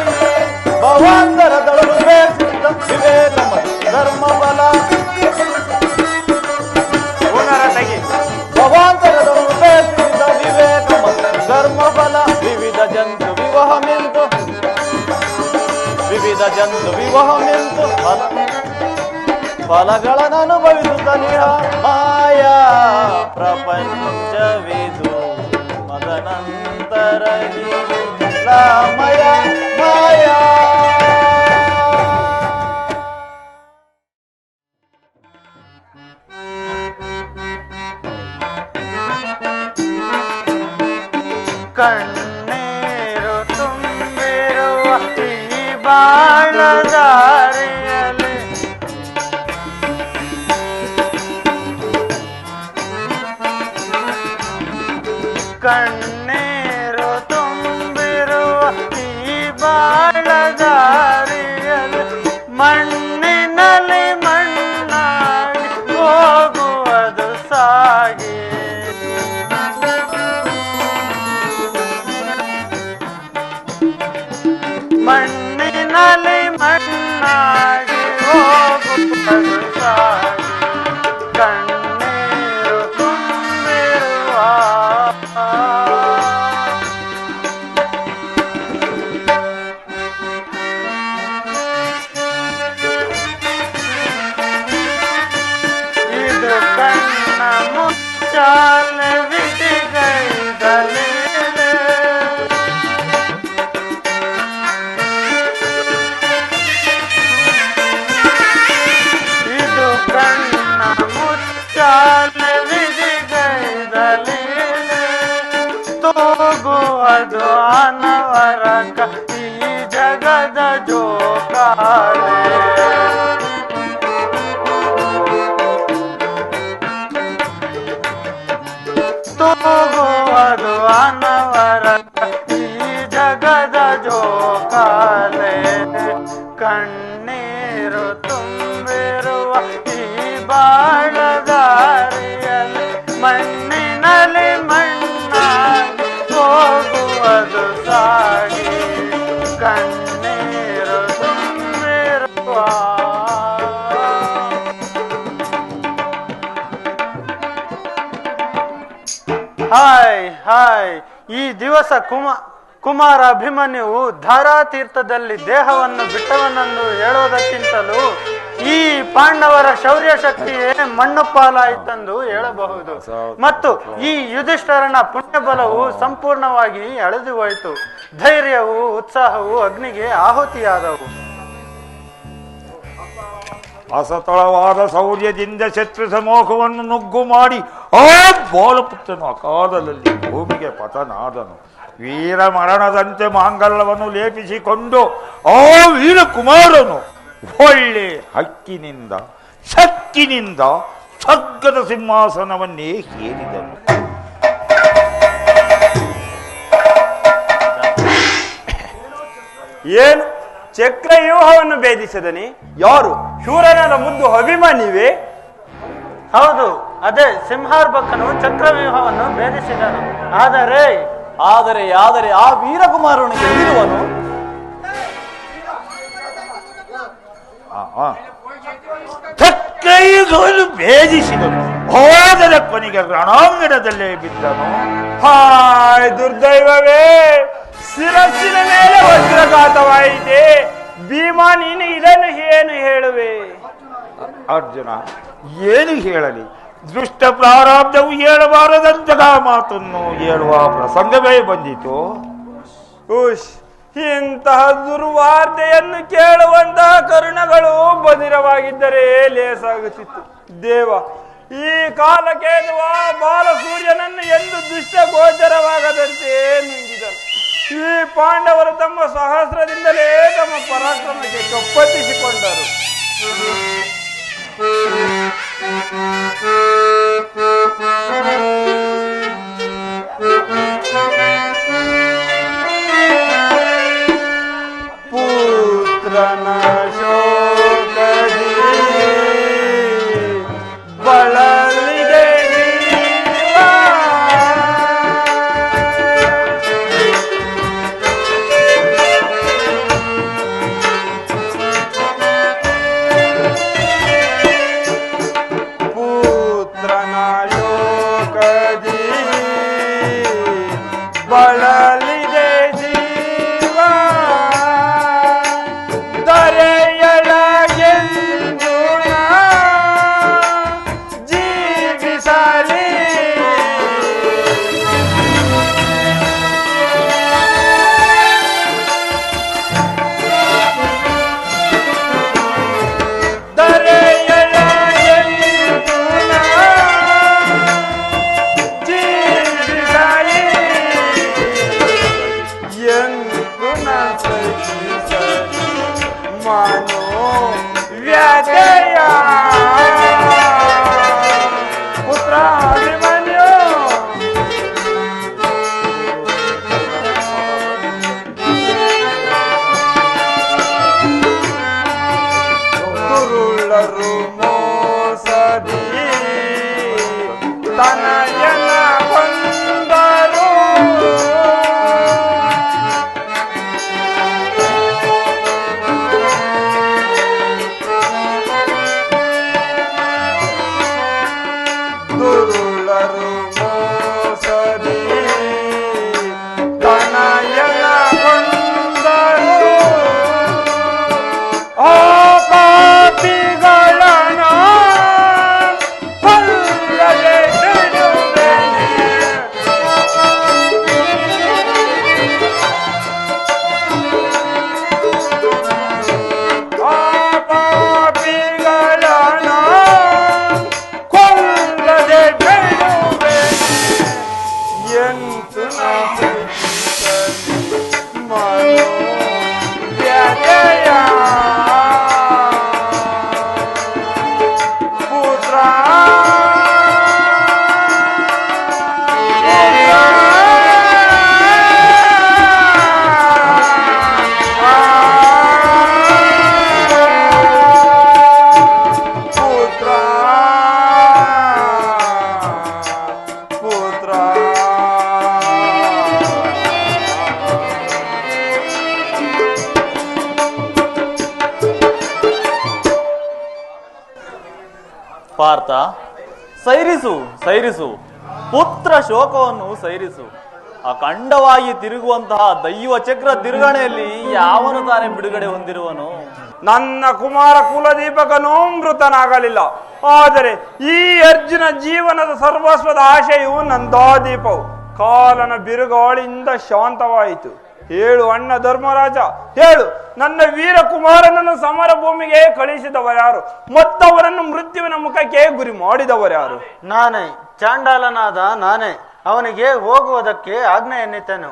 ಭವಾಂತರದೊಳಗು ಬೇಸಿದ ವಿವೇಕ ಧರ್ಮ ಬಲ, ಭವಾಂತರದೊಳಗು ಬೇಸಿದ ವಿವೇಕ ಧರ್ಮ ಬಲ, ವಿವಿಧ ಜಂತು ವಿವಾಹ ಮಿಂತು, ವಿವಿಧ ಜಂತು ವಿವಾಹ ಮಿಂತು ಫಲಗಳನ್ನು ಅನುಭವಿಸುತ್ತಲಿಹ ಮಾಯಾ ಪ್ರಪಂಚವಿದು ಮದನಂತರದಿ ಮಯ ಮಾಯಾ. ಕಣ್ಣೀರು ತುಂಬಿರುವ ಈ ಬಾಳದಾರಿಯಲ್ಲಿ ಕಣ್ಣೀರು ತುಂಬಿರುವ ಈ ಬಾಳದಾರಿಯಲ್ಲಿ ಮಣ್ಣಿನಲ್ಲಿ ಮಣ್ಣಾಗಿ ಹೋಗುವುದು ಸಾಗಿ, ಮಣ್ಣಿನಲ್ಲಿ ಮಣ್ಣಾಗಿ ಹೋಗುವುದು ಸಾಗಿ, ಕಣ್ಣೀರು ತುಂಬಿರುವ ಇದು ಕಣ್ಣ ಮುಚ್ಚಾಲ ವಿಧಿಗೈದಲೇ ಅದು ಅನವರಕ ಈ ಜಗದ ಜೋಕಾಲೆ ತೂಗುವುದು ಅನವರಕ ಈ ಜಗದ ಜೋಕಾಲೆ ಕಣ್ಣೀರು ತುಂಬಿರುವ ಈ ಬಾಳದಾರಿಯಲ್ಲಿ ಮಣ್ಣಿನಲ್ಲಿ ಮಣ್ಣಾಗಿ ಹೋಗುವುದು ಸಾಗಿ ಕಣ್ಣೀರು ತುಂಬಿರುವ ಹಾಯ್ ಹಾಯ್ ಈ ದಿವಸ ಕುಮಾರ ಅಭಿಮನ್ಯುವು ಧಾರಾತೀರ್ಥದಲ್ಲಿ ದೇಹವನ್ನು ಬಿಟ್ಟವನೆಂದು ಹೇಳುವುದಕ್ಕಿಂತಲೂ ಈ ಪಾಂಡವರ ಶೌರ್ಯ ಶಕ್ತಿಯೇ ಮಣ್ಣು ಪಾಲಾಯಿತೆಂದು ಹೇಳಬಹುದು. ಮತ್ತು ಈ ಯುಧಿಷ್ಠರನ ಪುಣ್ಯಬಲವು ಸಂಪೂರ್ಣವಾಗಿ ಅಳೆದು ಹೋಯಿತು. ಧೈರ್ಯವು ಉತ್ಸಾಹವು ಅಗ್ನಿಗೆ ಆಹುತಿಯಾದವು. ಅಸತಳವಾದ ಶೌರ್ಯದಿಂದ ಶತ್ರು ಸಮೂಹವನ್ನು ನುಗ್ಗು ಮಾಡಿ ಆ ಬಾಲಪುತ್ರನು ಅಕಾಲದಲ್ಲಿ ಭೂಮಿಗೆ ಪತನಾದನು. ವೀರ ಮರಣದಂತೆ ಮಾಂಗಲ್ಯವನ್ನು ಲೇಪಿಸಿಕೊಂಡು ಆ ವೀರಕುಮಾರನು ಒಳ್ಳೆ ಹಕ್ಕಿನಿಂದ ಶಕ್ಕಿನಿಂದ ಸ್ವರ್ಗದ ಸಿಂಹಾಸನವನ್ನೇ ಹೇರಿದನು. ಏನು ಚಕ್ರವ್ಯೂಹವನ್ನು ಭೇದಿಸಿದನಿ? ಯಾರು? ಶೂರನಾದ ಮುದ್ದು ಅಭಿಮನ್ಯುವೇ? ಹೌದು, ಅದೇ ಸಿಂಹಾರ್ಭಕನು ಚಕ್ರವ್ಯೂಹವನ್ನು ಭೇದಿಸಿದನು. ಆದರೆ ಆ ವೀರಕುಮಾರನು ಎಲ್ಲಿರುವನು? ಚಕ್ರವ್ಯೂಹವನ್ನು ಭೇದಿಸಿದನು. ಹೋದರ ಕೊನೆಗೆ ರಣಾಂಗಣದಲ್ಲೇ ಬಿದ್ದನು. ಹಾಯ್ ದುರ್ದೈವವೇ, ಶಿರಸ್ಸಿನ ಮೇಲೆ ವಜ್ರಘಾತವಾಯಿತೆ. ಭೀಮಾ, ನೀನು ಇದನ್ನು ಏನು ಹೇಳುವೆ? ಅರ್ಜುನ, ಏನು ಹೇಳಲಿ? ದೃಷ್ಟ ಪ್ರಾರಬ್ಧವು ಹೇಳಬಾರದಂತಹ ಮಾತನ್ನು ಹೇಳುವ ಪ್ರಸಂಗವೇ ಬಂದಿತು. ಉಷ್, ಇಂತಹ ದುರ್ವಾರ್ತೆಯನ್ನು ಕೇಳುವಂತಹ ಕರುಣಗಳು ಬದಿರವಾಗಿದ್ದರೆ ಲೇಸಾಗುತ್ತಿತ್ತು. ದೇವ, ಈ ಕಾಲಕೇದುವ ಬಾಲಸೂರ್ಯನನ್ನು ಎಂದು ದುಷ್ಟ ಗೋಚರವಾಗದಂತೆ ನುಂಗಿದನು. ಈ ಪಾಂಡವರು ತಮ್ಮ ಸಹಸ್ರದಿಂದಲೇ ತಮ್ಮ ಪರಾಕ್ರಮಕ್ಕೆ ಕಪ್ಪತ್ತಿಸಿಕೊಂಡರು. ಪುತ್ರನ ಶೋಕದಿ ಬಳಲಿದೆ ಬಳಲಿದೆ ಜೀವ ದರೆಯಳಗೆಂದು ಜೀವಿಸಲಿ. ಪುತ್ರ ಅಭಿಮನ್ಯು, ದುರುಳರು ಮೋಸದಿ ತನಯನ ಕೊಂದರು. ಪಾರ್ಥ, ಸೈರಿಸು ಸೈರಿಸು, ಪುತ್ರ ಶೋಕವನ್ನು ಸೈರಿಸು. ಅಖಂಡವಾಗಿ ತಿರುಗುವಂತಹ ದೈವ ಚಕ್ರ ತಿರುಗಣೆಯಲ್ಲಿ ಯಾವನು ತಾನೇ ಬಿಡುಗಡೆ ಹೊಂದಿರುವನು? ನನ್ನ ಕುಮಾರ ಕುಲದೀಪಕನೂ ಮೃತನಾಗಲಿಲ್ಲ. ಆದರೆ ಈ ಅರ್ಜುನ ಜೀವನದ ಸರ್ವಸ್ವದ ಆಶೆಯು ನಂದಾದೀಪವು ಕಾಲನ ಬಿರುಗಾಳಿಯಿಂದ ಶಾಂತವಾಯಿತು. ಹೇಳು ಅಣ್ಣ ಧರ್ಮರಾಜ, ಹೇಳು, ನನ್ನ ವೀರ ಕುಮಾರನನ್ನು ಸಮರ ಭೂಮಿಗೆ ಕಳಿಸಿದವರ್ಯಾರು? ಮತ್ತವರನ್ನು ಮೃತ್ಯುವಿನ ಮುಖಕ್ಕೆ ಗುರಿ ಮಾಡಿದವರ್ಯಾರು? ನಾನೇ, ಚಾಂಡಾಲನಾದ ನಾನೇ ಅವನಿಗೆ ಹೋಗುವುದಕ್ಕೆ ಆಜ್ಞೆಯನ್ನಿತ್ತನು.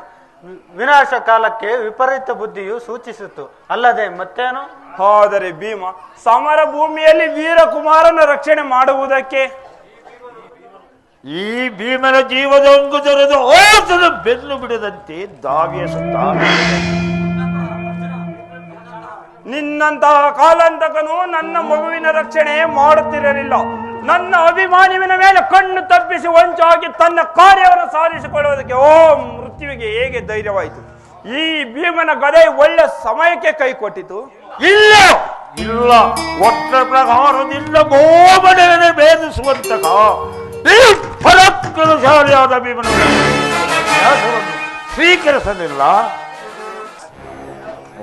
ವಿನಾಶ ಕಾಲಕ್ಕೆ ವಿಪರೀತ ಬುದ್ಧಿಯು ಸೂಚಿಸಿತು, ಅಲ್ಲದೆ ಮತ್ತೇನು? ಆದರೆ ಭೀಮ ಸಮರ ಭೂಮಿಯಲ್ಲಿ ವೀರ ಕುಮಾರನ ರಕ್ಷಣೆ ಮಾಡುವುದಕ್ಕೆ ಈ ಭೀಮನ ಜೀವದ ಅಂಗುಜರದ ಓಟದ ಬೆನ್ನು ಬಿಡದಂತೆ ದಾವಿಯ ಸುತ್ತ ನಿನ್ನಂತಹ ಕಾಲಾಂತಕನು ನನ್ನ ಮಗುವಿನ ರಕ್ಷಣೆ ಮಾಡುತ್ತಿರಲಿಲ್ಲ. ನನ್ನ ಅಭಿಮಾನಿವಿನ ಮೇಲೆ ಕಣ್ಣು ತಪ್ಪಿಸಿ ವಂಚಾಗಿ ತನ್ನ ಕಾರ್ಯವನ್ನು ಸಾಧಿಸಿಕೊಳ್ಳುವುದಕ್ಕೆ ಮೃತ್ಯುವಿಗೆ ಹೇಗೆ ಧೈರ್ಯವಾಯಿತು? ಈ ಭೀಮನ ಗದೆ ಒಳ್ಳೆ ಸಮಯಕ್ಕೆ ಕೈ ಕೊಟ್ಟಿತು. ಇಲ್ಲ ಇಲ್ಲ, ಒಟ್ಟ ಪ್ರಕಾರದಿಂದ ಗೋಮನೆಯನ್ನು ಭೇದಿಸುವಂತಹ ಈ ಪರಾಕ್ರಮಶಾಲಿಯಾದ ಭೀಮನ ಸ್ವೀಕರಿಸಲಿಲ್ಲ.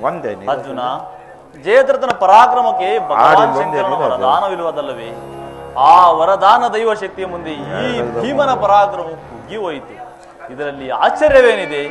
ಒಂದೇ ಅರ್ಜುನ, ಜಯದ್ರಥನ ಪರಾಕ್ರಮಕ್ಕೆ ಭಗವಾನ್ ಶಂಕರನ ವರದಾನವಿರುವುದಲ್ಲವೇ? ಆ ವರದಾನ ದೈವ ಶಕ್ತಿಯ ಮುಂದೆ ಈ ಭೀಮನ ಪರಾಕ್ರಮ ಕುಗ್ಗಿ ಹೋಯಿತು. ಇದರಲ್ಲಿ ಆಶ್ಚರ್ಯವೇನಿದೆ?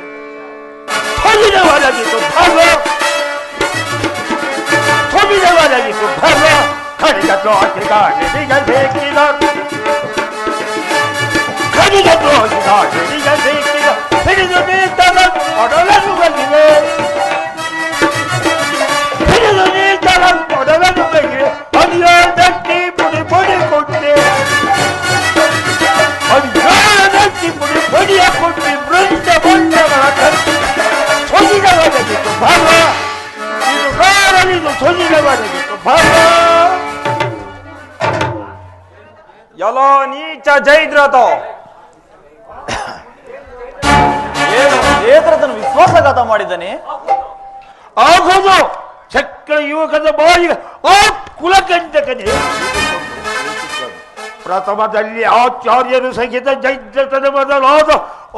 ಎಲ್ಲೋ ನೀಚ ಜಯದ್ರಥ, ಜಯದ್ರಥನ ವಿಶ್ವಾಸಘಾತ ಮಾಡಿದ್ದಾನೆ. ಆಗೋದು ಚಕ್ರ ಯುವಕದ ಬಾಯಿಗೆ ಆ ಕುಲಕಂಟಕನೇ ಪ್ರಥಮದಲ್ಲಿ ಆಚಾರ್ಯರು ಸಹಿತ ಜಯದ್ರಥನ ಮೊದಲಾದ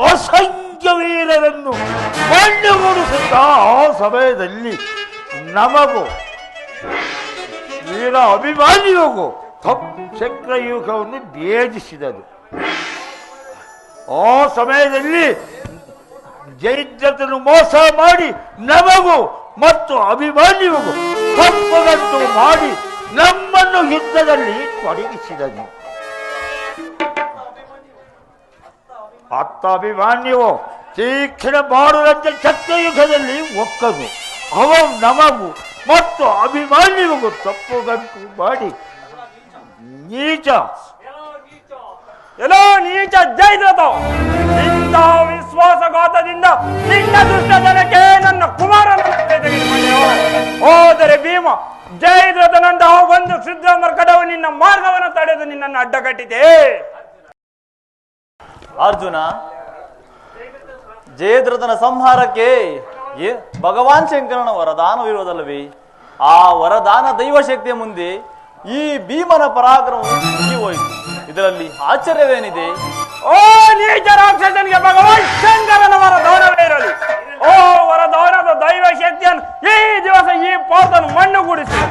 ಅಸಂಖ್ಯ ವೀರರನ್ನು ಮಣ್ಣುಗೂಡಿಸುತ್ತ ಆ ಸಮಯದಲ್ಲಿ ನಮಗೂ ವೀರ ಅಭಿಮಾನಿಗೂ ಚಕ್ರಯುಗವನ್ನು ಭೇದಿಸಿದನು. ಆ ಸಮಯದಲ್ಲಿ ಜಯದ್ರಥನು ಮೋಸ ಮಾಡಿ ನಮಗೂ ಮತ್ತು ಅಭಿಮಾನಿಗೂ ತಪ್ಪುಗಟ್ಟು ಮಾಡಿ ನಮ್ಮನ್ನು ಯುದ್ಧದಲ್ಲಿ ತೊಡಗಿಸಿದನು. ಅತ್ತ ಅಭಿಮಾನ್ಯವು ತೀಕ್ಷ್ಣ ಮಾಡುವಂತೆ ಚಕ್ರಯುಗದಲ್ಲಿ ಒಕ್ಕನು. ಅವ ನಮಗೂ ಮತ್ತು ಅಭಿಮಾನ್ಯಗೂ ತಪ್ಪುಗಟ್ಟು ಮಾಡಿ ನೀಚ ಎಲ್ಲೋ ನೀಚ ಜಯದ್ರಥ, ಇಂಥ ವಿಶ್ವಾಸಘಾತದಿಂದ ನಿನ್ನ ದುಷ್ಟತನಕ್ಕೆ ನನ್ನ ಕುಮಾರನನ್ನು ತೆಗೆದುಕೊಂಡೆವು. ಹೋದರೆ ಭೀಮ, ಜಯದ್ರಥನಂತಹ ಒಂದು ಕ್ಷುದ್ರ ಮರ್ಕಟವು ನಿನ್ನ ಮಾರ್ಗವನ್ನು ತಡೆದು ನಿನ್ನನ್ನು ಅಡ್ಡಗಟ್ಟಿದೆ. ಅರ್ಜುನ, ಜಯದ್ರಥನ ಸಂಹಾರಕ್ಕೆ ಭಗವಾನ್ ಶಂಕರನ ವರದಾನವಿರುವುದಲ್ಲವೇ? ಆ ವರದಾನ ದೈವ ಶಕ್ತಿಯ ಮುಂದೆ ಈ ಭೀಮನ ಪರಾಕ್ರಮವು ಕುಗ್ಗಿ ಹೋಯಿತು. ಇದರಲ್ಲಿ ಆಶ್ಚರ್ಯವೇನಿದೆ? ಓ ನೀಚ ರಾಕ್ಷಸನಿಗೆ ಭಗವಾನ್ ಶಂಕರನ ವರದಾನವೇ ಇರಲಿ. ಓ ವರದಾನದ ದೈವ ಶಕ್ತಿಯನ್ನು ಈ ದಿವಸ ಈ ಪಾತನು ಮಣ್ಣುಗೂಡಿಸಿ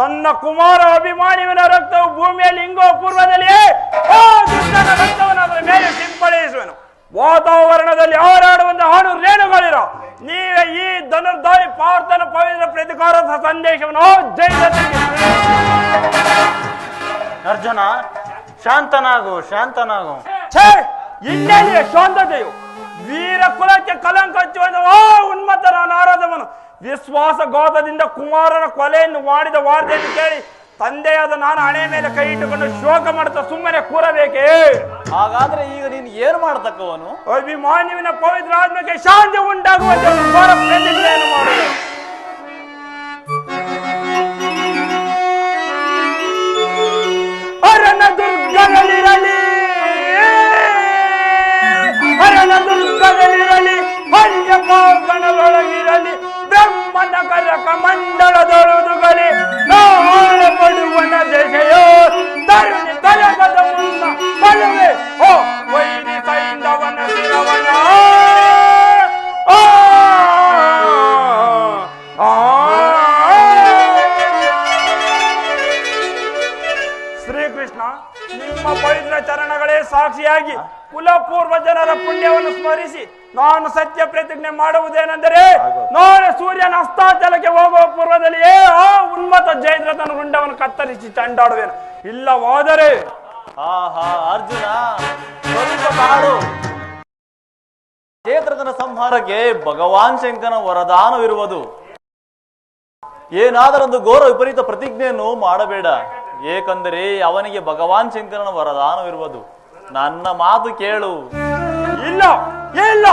ನನ್ನ ಕುಮಾರ ಅಭಿಮಾನಿವಿನ ರಕ್ತವು ಭೂಮಿಯಲ್ಲಿ ಇಂಗೋ ಪೂರ್ವದಲ್ಲಿಯೇ ಓ ದುಷ್ಟನ ರಕ್ತವನ್ನು ಅದರ ಮೇಲೆ ಸಿಂಪಡಿಸುವನು. ವಾತಾವರಣದಲ್ಲಿ ಹಾರಾಡುವಂತಹ ಹಣ್ಣು ರೇಣುಗಳಿರ ನೀವೇ ಈ ಧನುರ್ಧಾರಿ ಪಾರ್ಥನ ಪವಿತ್ರ ಪ್ರತಿಕಾರದ ಸಂದೇಶವನ್ನು ಜಯದ್ರಥನಿಗೆ ಅರ್ಜುನ, ಶಾಂತನಾಗು ಶಾಂತನಾಗು. ಇನ್ನೇನಿದೆ ಶಾಂತತೆಯು? ವೀರ ಕುಲಕ್ಕೆ ಕಲಂಕ ಹಚ್ಚುವ ಉನ್ಮತ್ತನ ನಾರದವನು ವಿಶ್ವಾಸಘಾತದಿಂದ ಕುಮಾರನ ಕೊಲೆಯನ್ನು ಮಾಡಿದ ವಾರ್ತೆಯನ್ನು ಕೇಳಿ ತಂದೆಯಾದ ನಾನು ಹಣೆ ಮೇಲೆ ಕೈ ಇಟ್ಟುಕೊಂಡು ಶೋಕ ಮಾಡುತ್ತಾ ಸುಮ್ಮನೆ ಕೂರಬೇಕೇ? ಹಾಗಾದ್ರೆ ಈಗ ನೀನು ಏನು ಮಾಡತಕ್ಕವನು? ಅಭಿಮಾನ್ಯುವಿನ ಪವಿತ್ರ ಆತ್ಮಕ್ಕೆ ಶಾಂತಿ ಉಂಟಾಗುವಂತೆ ಪ್ರತಿಜ್ಞೆಯನ್ನು ಮಾಡುವುದು. ಹರಣ ದುರ್ಗದಲ್ಲಿರಲಿ, ಹರಣ ದುರ್ಗದಲ್ಲಿರಲಿ, ಹಲ್ಯಪಾಕಣದೊಳಗಿರಲಿ, ಬ್ರಹ್ಮನ ಕರಕ ಮಂಡಲದೊಳದುಗಲಿ, ನಾನು ಸತ್ಯ ಪ್ರತಿಜ್ಞೆ ಮಾಡುವುದೇನೆಂದರೆ ನಾಳೆ ಸೂರ್ಯನ ಅಸ್ತಾಚಲಕ್ಕೆ ಹೋಗುವ ಪೂರ್ವದಲ್ಲಿಯೇ ಆ ಉನ್ಮತ್ತ ಜಯದ್ರಥನ ರುಂಡವನ್ನು ಕತ್ತರಿಸಿ ಚಂಡಾಡುವೇನು. ಇಲ್ಲವಾದರೆ ಆಹಾ ಅರ್ಜುನ, ಸ್ವಲ್ಪ ತಾಳು. ಜಯದ್ರಥನ ಸಂಹಾರಕ್ಕೆ ಭಗವಾನ್ ಶಂಕರನ ವರದಾನವಿರುವುದು. ಏನಾದರೊಂದು ಘೋರ ವಿಪರೀತ ಪ್ರತಿಜ್ಞೆಯನ್ನು ಮಾಡಬೇಡ, ಏಕೆಂದರೆ ಅವನಿಗೆ ಭಗವಾನ್ ಶಂಕರನ ವರದಾನವಿರುವುದು. ನನ್ನ ಮಾತು ಕೇಳು. ಇಲ್ಲ ಇಲ್ಲ,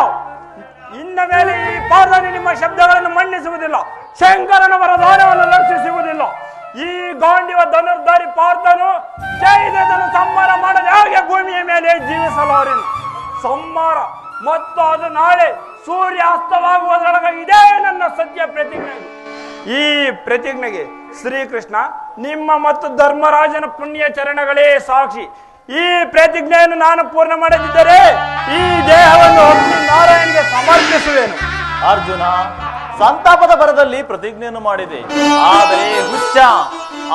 ಇನ್ನ ಮೇಲೆ ಈ ಪಾರ್ಥನೆ ನಿಮ್ಮ ಶಬ್ದಗಳನ್ನು ಮನ್ನಿಸುವುದಿಲ್ಲ. ಶಂಕರನ ವರದಾನವನ್ನು ರಕ್ಷಿಸುವುದಿಲ್ಲ. ಈ ಗಾಂಡಿವ ಧನುರ್ಧಾರಿ ಪಾರ್ಥನು ಜಯದ್ರಥನ ಸಂಹಾರ ಮಾಡದೆ ಹಾಗೆ ಭೂಮಿಯ ಮೇಲೆ ಜೀವಿಸಲಾರೆನು. ಸಂಹಾರ ಮತ್ತು ಅದು ನಾಳೆ ಸೂರ್ಯ ಅಸ್ತವಾಗುವುದರೊಳಗೆ ಇದೇ ನನ್ನ ಸತ್ಯ ಪ್ರತಿಜ್ಞೆ. ಈ ಪ್ರತಿಜ್ಞೆಗೆ ಶ್ರೀಕೃಷ್ಣ ನಿಮ್ಮ ಮತ್ತು ಧರ್ಮರಾಜನ ಪುಣ್ಯ ಚರಣಗಳೇ ಸಾಕ್ಷಿ. ಈ ಪ್ರತಿಜ್ಞೆಯನ್ನು ನಾನು ಪೂರ್ಣ ಮಾಡದಿದ್ದರೆ ಈ ದೇಹವನ್ನು ನಾರಾಯಣಗೆ ಸಮರ್ಪಿಸುವೆನು. ಅರ್ಜುನ, ಸಂತಾಪದ ಬರದಲ್ಲಿ ಪ್ರತಿಜ್ಞೆಯನ್ನು ಮಾಡಿದೆ, ಆದರೆ ಹುಚ್ಚ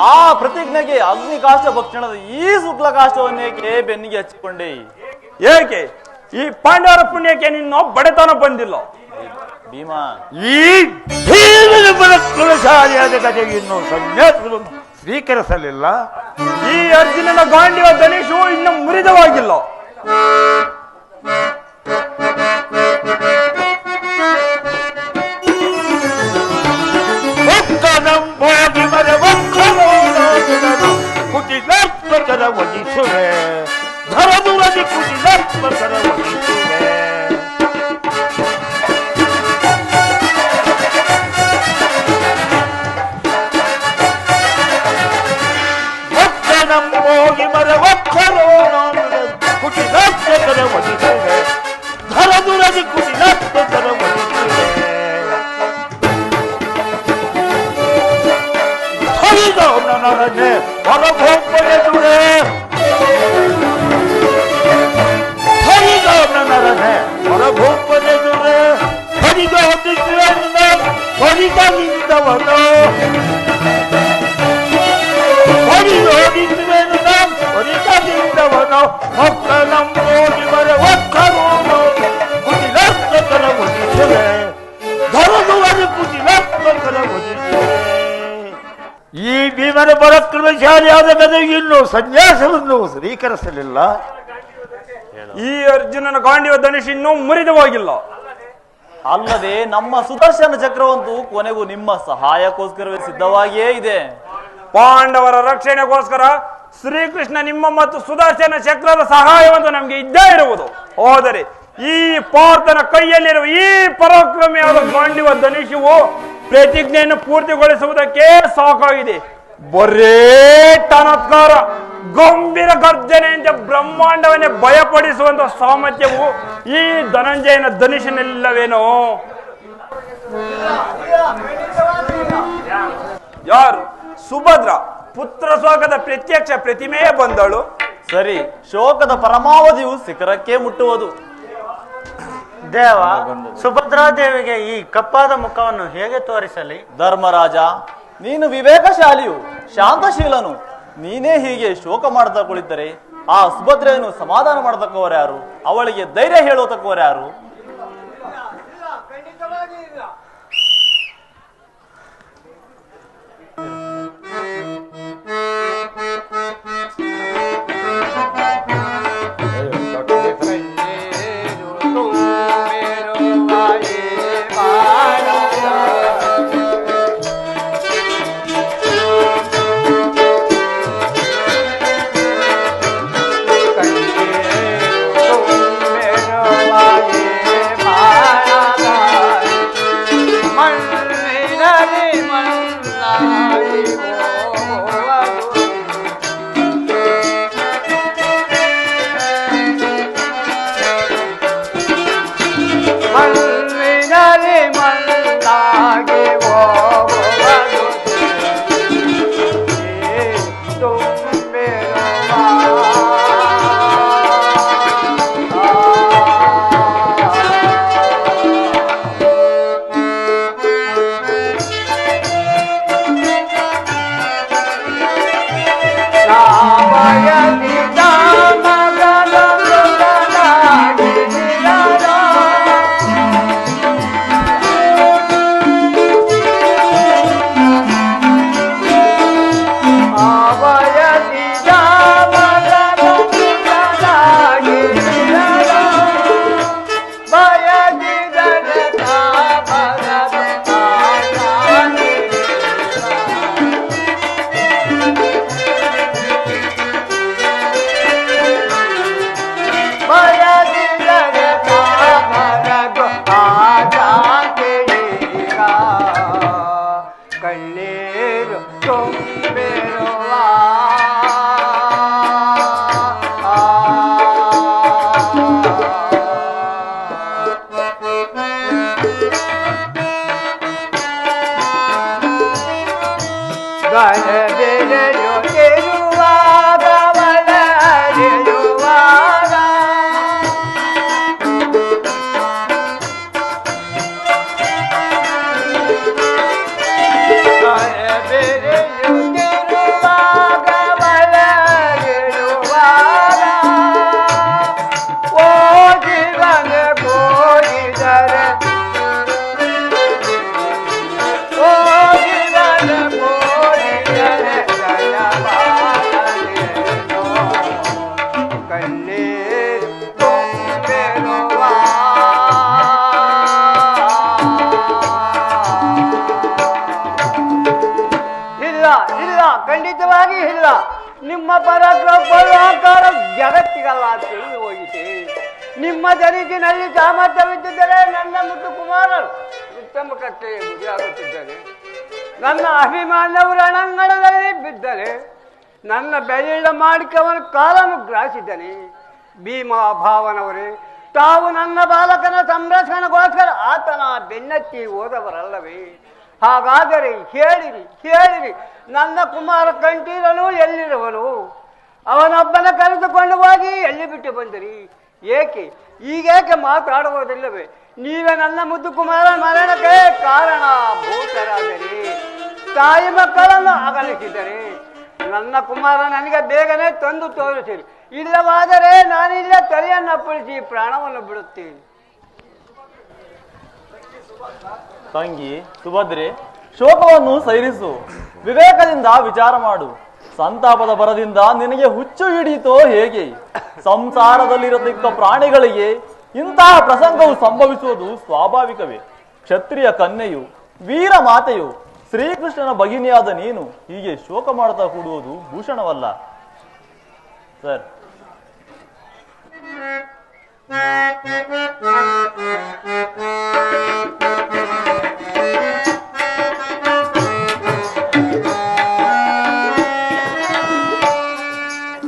ಆ ಪ್ರತಿಜ್ಞೆಗೆ ಅಗ್ನಿಕಾಷ್ಟ ಭಕ್ಷಣದ ಈ ಶುಕ್ಲಕಾಷ್ಟವನ್ನೇಕೆ ಬೆನ್ನಿಗೆ ಹಚ್ಚಿಕೊಂಡೆ? ಏಕೆ? ಈ ಪಾಂಡವರ ಪುಣ್ಯಕ್ಕೆ ನಿನ್ನ ಬಡತನ ಬಂದಿಲ್ಲ. ಭೀಮಾ, ಈ ಭೀಮನ ಬಲಕುಲಶಾಲಿಯಾದ ಕಥೆಗೆ ಇನ್ನೂ ಸನ್ಯಾಸವನ್ನು ಸ್ವೀಕರಿಸಲಿಲ್ಲ. ಈ ಅರ್ಜುನನ ಗಾಂಡಿವ ಧನುಷು ಇನ್ನು ಮುರಿದವಾಗಿಲ್ಲ. ಕುಟಿಲಾತ್ಮಕರ ವಹಿಸುವೆ ಧರದುರದಿ ಕುಟಿಲಾತ್ಮಕರ ವಹಿಸುವೆ. ಹೋಗಿ ಮರ ಒಕ್ಕರೋ ಕುಟಿಲಾತ್ಮಕರ ವಹಿಸುವೆ ಧರದುರದಿ ಕುಟಿಲಾತ್ಮಕರ ವಹಿಸುವೆ. ನರನೆ ಹೊರಭೋಗ್ಬರೆದುರೆ ನರನೆ ಹೊರಭೋಗ್ಬರೆದುರೆ ಹರಿದೋದಿಸುವೆನ್ನ ಹೊರಿದಲಿಂದವನು ಹರಿದೋದಿಸುವೆನ್ನ ಹೊರಿದಲಿಂದವನು ಮಕ್ಕಳಂಬೋಗಿವರ ಒಕ್ಕರೋನು ಕುಟಿಲಾತ್ಮಕರ ವಹಿಸುವೆ ಧರದುವರೆ ಕುಟಿಲಾತ್ಮಕರ ವಹಿಸುವೆ. ಈ ಭೀಮನ ಪರಾಕ್ರಮಶಾಲಿಯಾದ ಗದೆಗೆ ಇನ್ನೂ ಸನ್ಯಾಸವನ್ನು ಸ್ವೀಕರಿಸಲಿಲ್ಲ. ಈ ಅರ್ಜುನನ ಗಾಂಡಿವ ಧನುಷ್ ಇನ್ನೂ ಮುರಿದವಾಗಿಲ್ಲ. ಅಲ್ಲದೆ ನಮ್ಮ ಸುದರ್ಶನ ಚಕ್ರವಂತೂ ಕೊನೆಗೂ ನಿಮ್ಮ ಸಹಾಯಕ್ಕೋಸ್ಕರವೇ ಸಿದ್ಧವಾಗಿಯೇ ಇದೆ. ಪಾಂಡವರ ರಕ್ಷಣೆಗೋಸ್ಕರ ಶ್ರೀಕೃಷ್ಣ ನಿಮ್ಮ ಮತ್ತು ಸುದರ್ಶನ ಚಕ್ರದ ಸಹಾಯವಂತೂ ನಮಗೆ ಇದ್ದೇ ಇರುವುದು. ಹೋದರೆ ಈ ಪಾರ್ಥನ ಕೈಯಲ್ಲಿರುವ ಈ ಪರಾಕ್ರಮಿಯಾದ ಗಾಂಡಿವ ಧನುಷವು ಪ್ರತಿಜ್ಞೆಯನ್ನು ಪೂರ್ತಿಗೊಳಿಸುವುದಕ್ಕೆ ಸಾಕಾಗಿದೆ. ಬರೇ ಟನತ್ಕಾರ ಗಂಭೀರ ಗರ್ಜನೆಯಿಂದ ಬ್ರಹ್ಮಾಂಡವನ್ನೇ ಭಯಪಡಿಸುವಂತ ಸಾಮರ್ಥ್ಯವು ಈ ಧನಂಜಯನ ಧನುಷಿನಲ್ಲವೇನೋ? ಯಾರು? ಸುಭದ್ರ ಪುತ್ರ ಶೋಕದ ಪ್ರತ್ಯಕ್ಷ ಪ್ರತಿಮೆಯೇ ಬಂದಳು. ಸರಿ, ಶೋಕದ ಪರಮಾವಧಿಯು ಶಿಖರಕ್ಕೆ ಮುಟ್ಟುವುದು. ದೇವ, ಸುಭದ್ರಾದೇವಿಗೆ ಈ ಕಪ್ಪಾದ ಮುಖವನ್ನು ಹೇಗೆ ತೋರಿಸಲಿ? ಧರ್ಮರಾಜ, ನೀನು ವಿವೇಕಶಾಲಿಯು, ಶಾಂತಶೀಲನು. ನೀನೇ ಹೀಗೆ ಶೋಕ ಮಾಡತಾ ಕುಳಿತರೆ ಆ ಸುಭದ್ರೆಯನ್ನು ಸಮಾಧಾನ ಮಾಡತಕ್ಕವರು ಯಾರು? ಅವಳಿಗೆ ಧೈರ್ಯ ಹೇಳತಕ್ಕವರು ಯಾರು? ಬಲೆ ಬೆಳೆಯುತ್ತಿರುವಾಗ ಬಲ ಅರಿಯುವಾಗ ಬಲೆ ಬೆಳೆಯುತ್ತಿರುವಾಗ ಬಲ ಅರಿಯುವಾಗ ಓ ಜೀವನ ಕೋರಿದರೆ ಓ ಜೀವನ ಕೋರಿದರೆ ದಯಮಾಡಲೇನೋ ಕಣ್ಣೀರು ತುಂಬಿರುವ ಇಲ್ಲ ಇಲ್ಲ ಖಂಡಿತವಾಗಿ ಇಲ್ಲ. ನಿಮ್ಮ ಪರಾಕ್ರಮಕಾರ ಜಗತ್ತಿಗಲ್ಲ ತಿಳಿದು ಹೋಗಿದೆ. ನಿಮ್ಮ ಜನಿಸಿನಲ್ಲಿ ಸಾಮರ್ಥ್ಯವಿದ್ದರೆ ನನ್ನ ಮುತ್ತು ಕುಮಾರರು ಉತ್ತಮ ಕಟ್ಟೆಯ ಗುರಿಯಾಗುತ್ತಿದ್ದರೆ, ನನ್ನ ಅಭಿಮಾನವು ರಣಾಂಗಣದಲ್ಲಿ ಬಿದ್ದರೆ, ನನ್ನ ಬೆಳ್ಳ ಮಾಡಿಕವನು ಕಾಲನ್ನು ಗ್ರಾಸಿದ್ದಾನೆ. ಭೀಮ ಭಾವನವರೇ, ತಾವು ನನ್ನ ಬಾಲಕನ ಸಂರಕ್ಷಣೆಗೋಸ್ಕರ ಆತನ ಬೆನ್ನತ್ತಿ ಹೋದವರಲ್ಲವೇ? ಹಾಗಾದರೆ ಹೇಳಿರಿ ಹೇಳಿರಿ, ನನ್ನ ಕುಮಾರ ಕಂಠೀರನು ಎಲ್ಲಿರುವನು? ಅವನೊಬ್ಬನ ಕರೆದುಕೊಂಡು ಹೋಗಿ ಎಲ್ಲಿ ಬಿಟ್ಟು ಬಂದಿರಿ? ಏಕೆ ಈಗೇಕೆ ಮಾತಾಡುವುದಿಲ್ಲವೇ? ನೀವೇ ನನ್ನ ಮುದ್ದು ಕುಮಾರ ಮರಣಕ್ಕೆ ಕಾರಣಭೂತರಾದರೆ, ತಾಯಿ ಮಕ್ಕಳನ್ನು ಅಗಲಿಸಿದರೆ ನನ್ನ ಕುಮಾರ ನನಗೆ ಬೇಗನೆ ತಂದು ತೋರಿಸಿರಿ. ಇಲ್ಲವಾದರೆ ನಾನಿಲ್ಲೇ ತಲೆಯನ್ನು ಅಪ್ಪಳಿಸಿ ಪ್ರಾಣವನ್ನು ಬಿಡುತ್ತೇನೆ. ತಂಗಿ ಸುಭದ್ರೆ, ಶೋಕವನ್ನು ಸೈರಿಸು, ವಿವೇಕದಿಂದ ವಿಚಾರ ಮಾಡು. ಸಂತಾಪದ ಬರದಿಂದ ನಿನಗೆ ಹುಚ್ಚು ಹಿಡಿಯಿತೋ ಹೇಗೆ? ಸಂಸಾರದಲ್ಲಿರತಕ್ಕ ಪ್ರಾಣಿಗಳಿಗೆ ಇಂತಹ ಪ್ರಸಂಗವು ಸಂಭವಿಸುವುದು ಸ್ವಾಭಾವಿಕವೇ. ಕ್ಷತ್ರಿಯ ಕನ್ಯೆಯು ವೀರ ಮಾತೆಯು ಶ್ರೀಕೃಷ್ಣನ ಭಗಿನಿಯಾದ ನೀನು ಹೀಗೆ ಶೋಕ ಮಾಡುತ್ತಾ ಕೂಡುವುದು ಭೂಷಣವಲ್ಲ ಸರ್.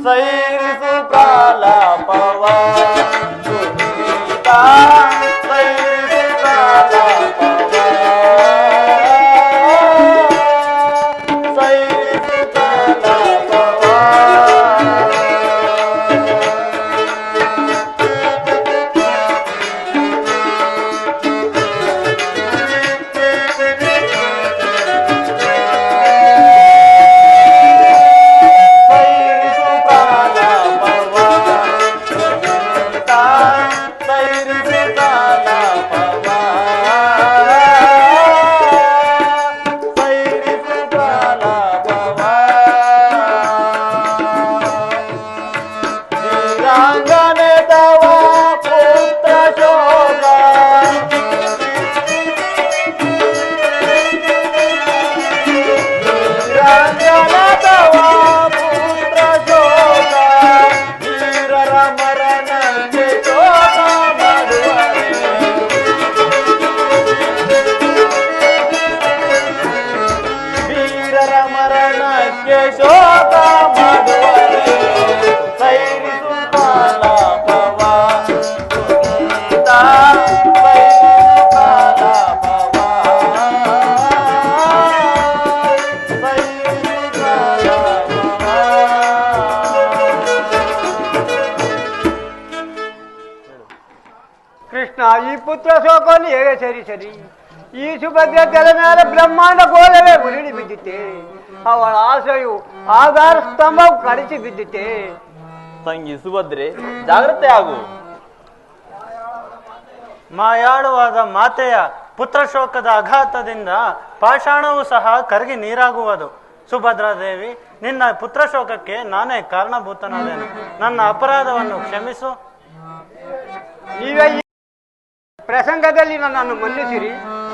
ಸೈರಿಸು ಪ್ರಾಲಾಪವ ಸುನೀತಾ, ಸೈರಿಸು ಪ್ರಾಲಾಪವ, ಸೈರಿಸು ಪ್ರಾಲಾಪವ. ಕೃಷ್ಣ, ಈ ಪುತ್ರ ಶೋಕವನ್ನು ಹೇಗೆ ಸರಿ ಈ ಸುಭದ್ರೆ ತಲೆ ಮೇಲೆ ಬ್ರಹ್ಮಾಂಡ ಗೋಳವೇ ಉರುಳಿ ಬಿದ್ದಿತೆ. ಅವಳ ಆಶೆಯು ಆಧಾರ ಸ್ತಂಭವು ಕಡಿಸಿ ಬಿದ್ದಿತೆ. ತಂಗಿ ಸುಭದ್ರೆ, ಜಾಗ್ರತೆ ಆಗು. ಮಾಯಾಳುವಾದ ಮಾತೆಯ ಪುತ್ರ ಶೋಕದ ಆಘಾತದಿಂದ ಪಾಷಾಣವೂ ಸಹ ಕರಗಿ ನೀರಾಗುವುದು. ಸುಭದ್ರಾದೇವಿ, ನಿನ್ನ ಪುತ್ರ ಶೋಕಕ್ಕೆ ನಾನೇ ಕಾರಣಭೂತನಾದೇನೆ. ನನ್ನ ಅಪರಾಧವನ್ನು ಕ್ಷಮಿಸು. ನೀವೇ ಈ ಪ್ರಸಂಗದಲ್ಲಿ ನನ್ನನ್ನು ಮನ್ನಿಸಿರಿ.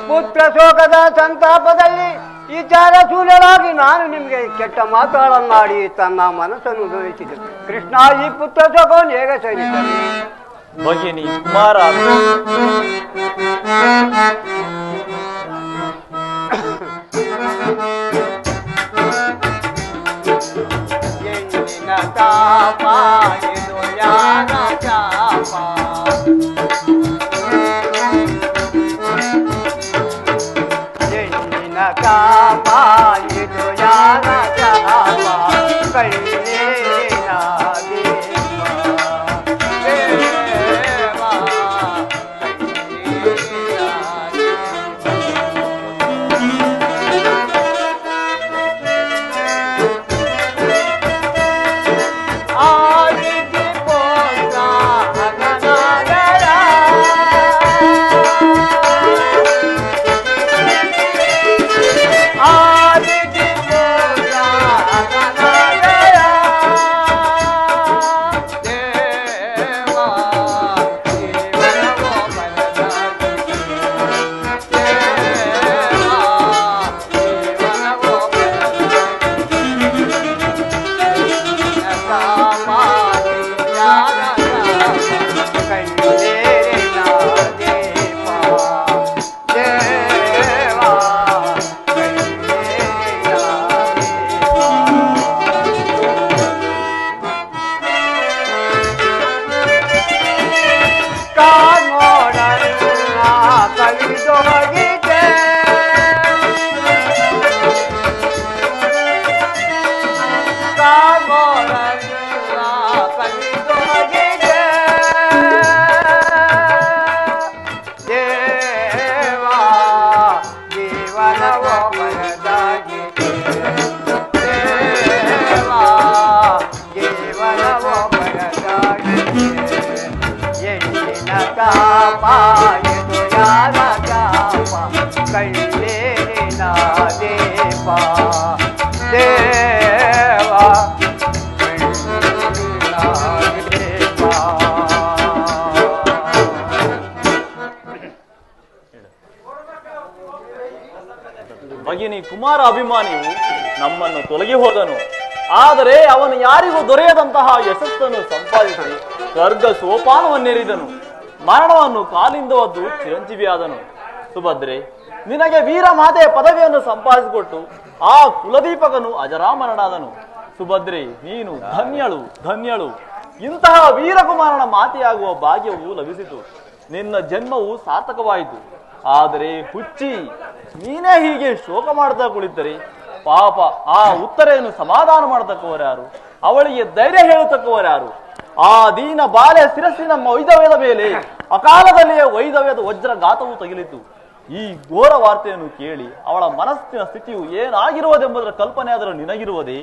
ಪುತ್ರ ಶೋಕದ ಸಂತಾಪದಲ್ಲಿ ವಿಚಾರ ಶೂನ್ಯರಾಗಿ ನಾನು ನಿಮಗೆ ಕೆಟ್ಟ ಮಾತುಗಳನ್ನಾಡಿ ತನ್ನ ಮನಸ್ಸನ್ನು ನೋಯಿಸಿದೆ. ಕೃಷ್ಣ, ಈ ಪುತ್ರ ಶೋಕವನ್ನು ಹೇಗೆ ಸಹಿಸುತ್ತದೆ? ಭಗಿನಿ ಕುಮಾರ, ಎಣ್ಣಿನ ತಾಪ ಇದು ಯಾರ ಚಾಪ? ಎಣ್ಣಿನ ತಾಪ ಇದು ಯಾರ ಚಾಪ ಕಳ್ಳೇನಿನ ದೇಪ ದೇವ ಭಗಿನಿ ಕುಮಾರ ಅಭಿಮಾನಿಯು ನಮ್ಮನ್ನು ತೊಲಗಿ ಹೋದನು. ಆದರೆ ಅವನು ಯಾರಿಗೂ ದೊರೆಯದಂತಹ ಯಶಸ್ಸನ್ನು ಸಂಪಾದಿಸಿ ಸ್ವರ್ಗ ಸೋಪಾನವನ್ನೇರಿದನು. ಮರಣವನ್ನು ಕಾಲಿಂದ ಒದ್ದು ಚಿರಂಜೀವಿಯಾದನು. ಸುಭದ್ರೆ, ನಿನಗೆ ವೀರ ಮಾತೆಯ ಪದವಿಯನ್ನು ಸಂಪಾದಿಸಿಕೊಟ್ಟು ಆ ಕುಲದೀಪಕನು ಅಜರಾಮರನಾದನು. ಸುಭದ್ರೆ, ನೀನು ಧನ್ಯಳು ಧನ್ಯಳು. ಇಂತಹ ವೀರಕುಮಾರನ ಮಾತೆಯಾಗುವ ಭಾಗ್ಯವು ಲಭಿಸಿತು. ನಿನ್ನ ಜನ್ಮವು ಸಾರ್ಥಕವಾಯಿತು. ಆದರೆ ಹುಚ್ಚಿ, ನೀನೇ ಹೀಗೆ ಶೋಕ ಮಾಡ್ತಾ ಕುಳಿತರೆ ಪಾಪ ಆ ಉತ್ತರೆಯನ್ನು ಸಮಾಧಾನ ಮಾಡತಕ್ಕವರ್ಯಾರು? ಅವಳಿಗೆ ಧೈರ್ಯ ಹೇಳತಕ್ಕವರ್ಯಾರು? ಆ ದೀನ ಬಾಲೆ ಶಿರಸ್ಸಿನ ವೈದವ್ಯದ ಮೇಲೆ ಅಕಾಲದಲ್ಲಿಯೇ ವೈದವ್ಯದ ವಜ್ರಘಾತವು ತಗಿಲಿತು. ಈ ಘೋರ ವಾರ್ತೆಯನ್ನು ಕೇಳಿ ಅವಳ ಮನಸ್ಸಿನ ಸ್ಥಿತಿಯು ಏನಾಗಿರುವುದೆಂಬುದರ ಕಲ್ಪನೆ ಆದರೂ ನಿನಗಿರುವುದೇ?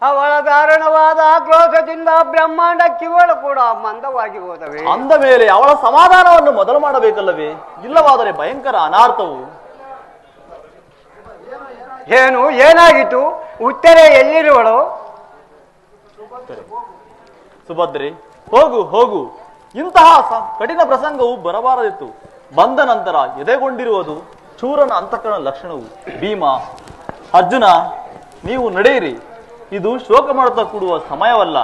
ಅವಳ ದಾರುಣವಾದ ಆಕ್ರೋಶದಿಂದ ಬ್ರಹ್ಮಾಂಡ ಕಿವಳು ಕೂಡ ಮಂದವಾಗಿ ಹೋದವೆ. ಅಂದ ಮೇಲೆ ಅವಳ ಸಮಾಧಾನವನ್ನು ಮೊದಲು ಮಾಡಬೇಕಲ್ಲವೇ? ಇಲ್ಲವಾದರೆ ಭಯಂಕರ ಅನಾರ್ಥವು. ಏನು ಏನಾಗಿತ್ತು? ಉತ್ತರೆ ಎಲ್ಲಿರುವಳು? ಸುಭದ್ರೆ, ಹೋಗು ಹೋಗು. ಇಂತಹ ಕಠಿಣ ಪ್ರಸಂಗವು ಬರಬಾರದಿತ್ತು. ಬಂದ ನಂತರ ಎದೆಗೊಂಡಿರುವುದು ಚೂರನ ಅಂತಃಕರಣ ಲಕ್ಷಣವು. ಭೀಮ, ಅರ್ಜುನ, ನೀವು ನಡೆಯಿರಿ. ಇದು ಶೋಕ ಮಾಡುತ್ತಾ ಕೂಡುವ ಸಮಯವಲ್ಲ.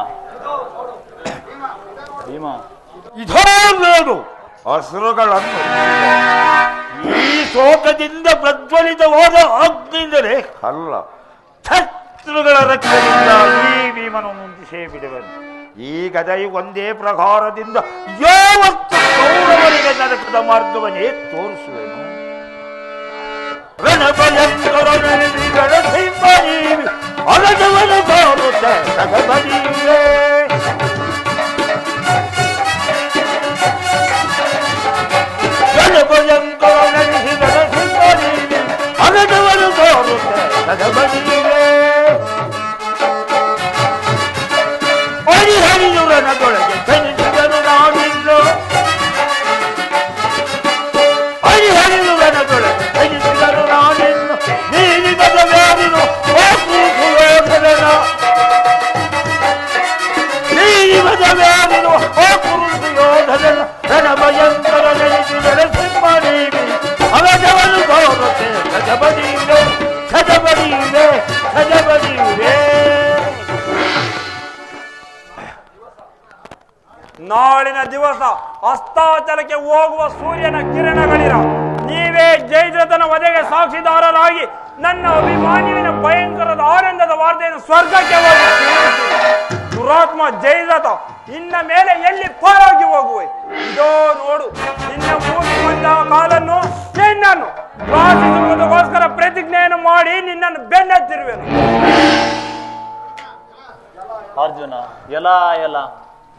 ಭೀಮ, ಇದೋ ಹಸುರುಗಳನ್ನು ಈ ಶೋಕದಿಂದ ಪ್ರಜ್ವಲಿತವಾದ ಅಗ್ನಿಂದಲೇ ಅಲ್ಲ, ಶತ್ರುಗಳ ರಕ್ತದಿಂದ ಈ ಭೀಮನು ಮುಂದಿಸೇ ಬಿಡುವನು. ಈ ಗದೆಯು ಒಂದೇ ಪ್ರಕಾರದಿಂದ ಯಾವತ್ತು ಕೌರವರಿಗೆ ನರಕದ ಮಾರ್ಗವನ್ನೇ ತೋರಿಸುವೆನು. ಅಗದವನು ತೋರುತ್ತ ಸಗಬದಿಯೇ ಅಗದವನು ತೋರುತ್ತ ಸಗಬದಿಯೇ ಹರಿಹರಿಯುರನದೊಳಗೆ ಸನಿಸಿದನು ನಾನಿನ್ನು. ಹರಿಹರಿಯುರನದೊಳಗೆ ಸನಿಸಿದನು ನಾನಿನ್ನು. ನೀರಿಗದ ವ್ಯಾಧಿನು ಸುಯೋಧನ, ನೀರಿಗದ ವ್ಯಾಧಿನು ಸುಯೋಧನ. ರಣ ಭಯಂಕರ ನೆನೆಸಿದರೆ ಸಿಂಹನೀವಿ ಅಗದವನು ತೋರುತ್ತೆ ಗಜಬದಿವೆ ಗಜಬದಿವೆ ಗಜಬದಿವೆ. ನಾಳಿನ ದಿವಸ ಅಸ್ತಾಚಲಕ್ಕೆ ಹೋಗುವ ಸೂರ್ಯನ ಕಿರಣಗಳಿರ ನೀವೇ ಜಯದ್ರಥನ ವಧೆಗೆ ಸಾಕ್ಷಿದಾರರಾಗಿ ನನ್ನ ಅಭಿಮಾನ್ಯುವಿನ ಭಯಂಕರದ ಆನಂದದ ವಾರ್ತೆಯನ್ನು ಸ್ವರ್ಗಕ್ಕೆ ಹೋಗಿ ದುರಾತ್ಮ ಜಯದ್ರಥ ಇನ್ನ ಮೇಲೆ ಎಲ್ಲಿ ಪಾರಾಗಿ ಹೋಗುವೆ? ಇದೋ ನೋಡು, ನಿನ್ನ ಮೂರ್ತಿ ಬಂದ ಕಾಲನ್ನು ನಿನ್ನನ್ನು ಪ್ರಾರ್ಥಿಸುವುದಕ್ಕೋಸ್ಕರ ಪ್ರತಿಜ್ಞೆಯನ್ನು ಮಾಡಿ ನಿನ್ನನ್ನು ಬೆನ್ನತ್ತಿರುವೆನು. ಅರ್ಜುನ, ಎಲ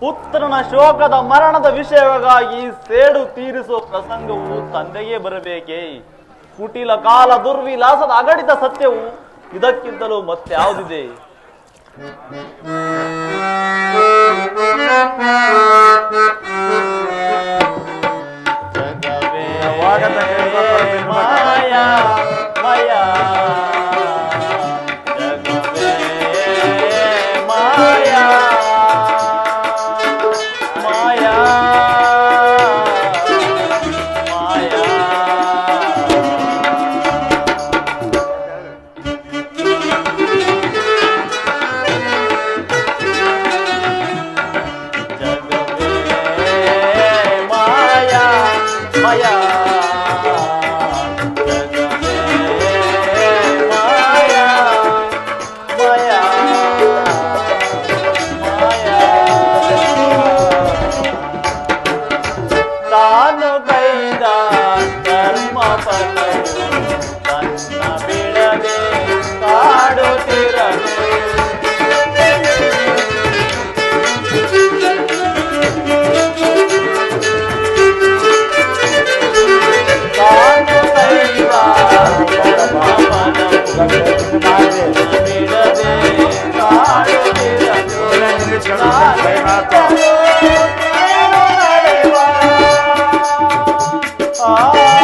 ಪುತ್ರನ ಶೋಕದ ಮರಣದ ವಿಷಯವಾಗಿ ಸೇಡು ತೀರಿಸುವ ಪ್ರಸಂಗವು ತಂದೆಗೆ ಬರಬೇಕೇ? ಕುಟಿಲ ಕಾಲ ದುರ್ವಿಲಾಸದ ಅಗಡಿತ ಸತ್ಯವು ಇದಕ್ಕಿಂತಲೂ ಮತ್ಯಾವುದಿದೆ? ಜಗವೇ ಮಾಯಾ ಮಾಯಾ, ಜಗವೇ ಮಾಯಾ ಆ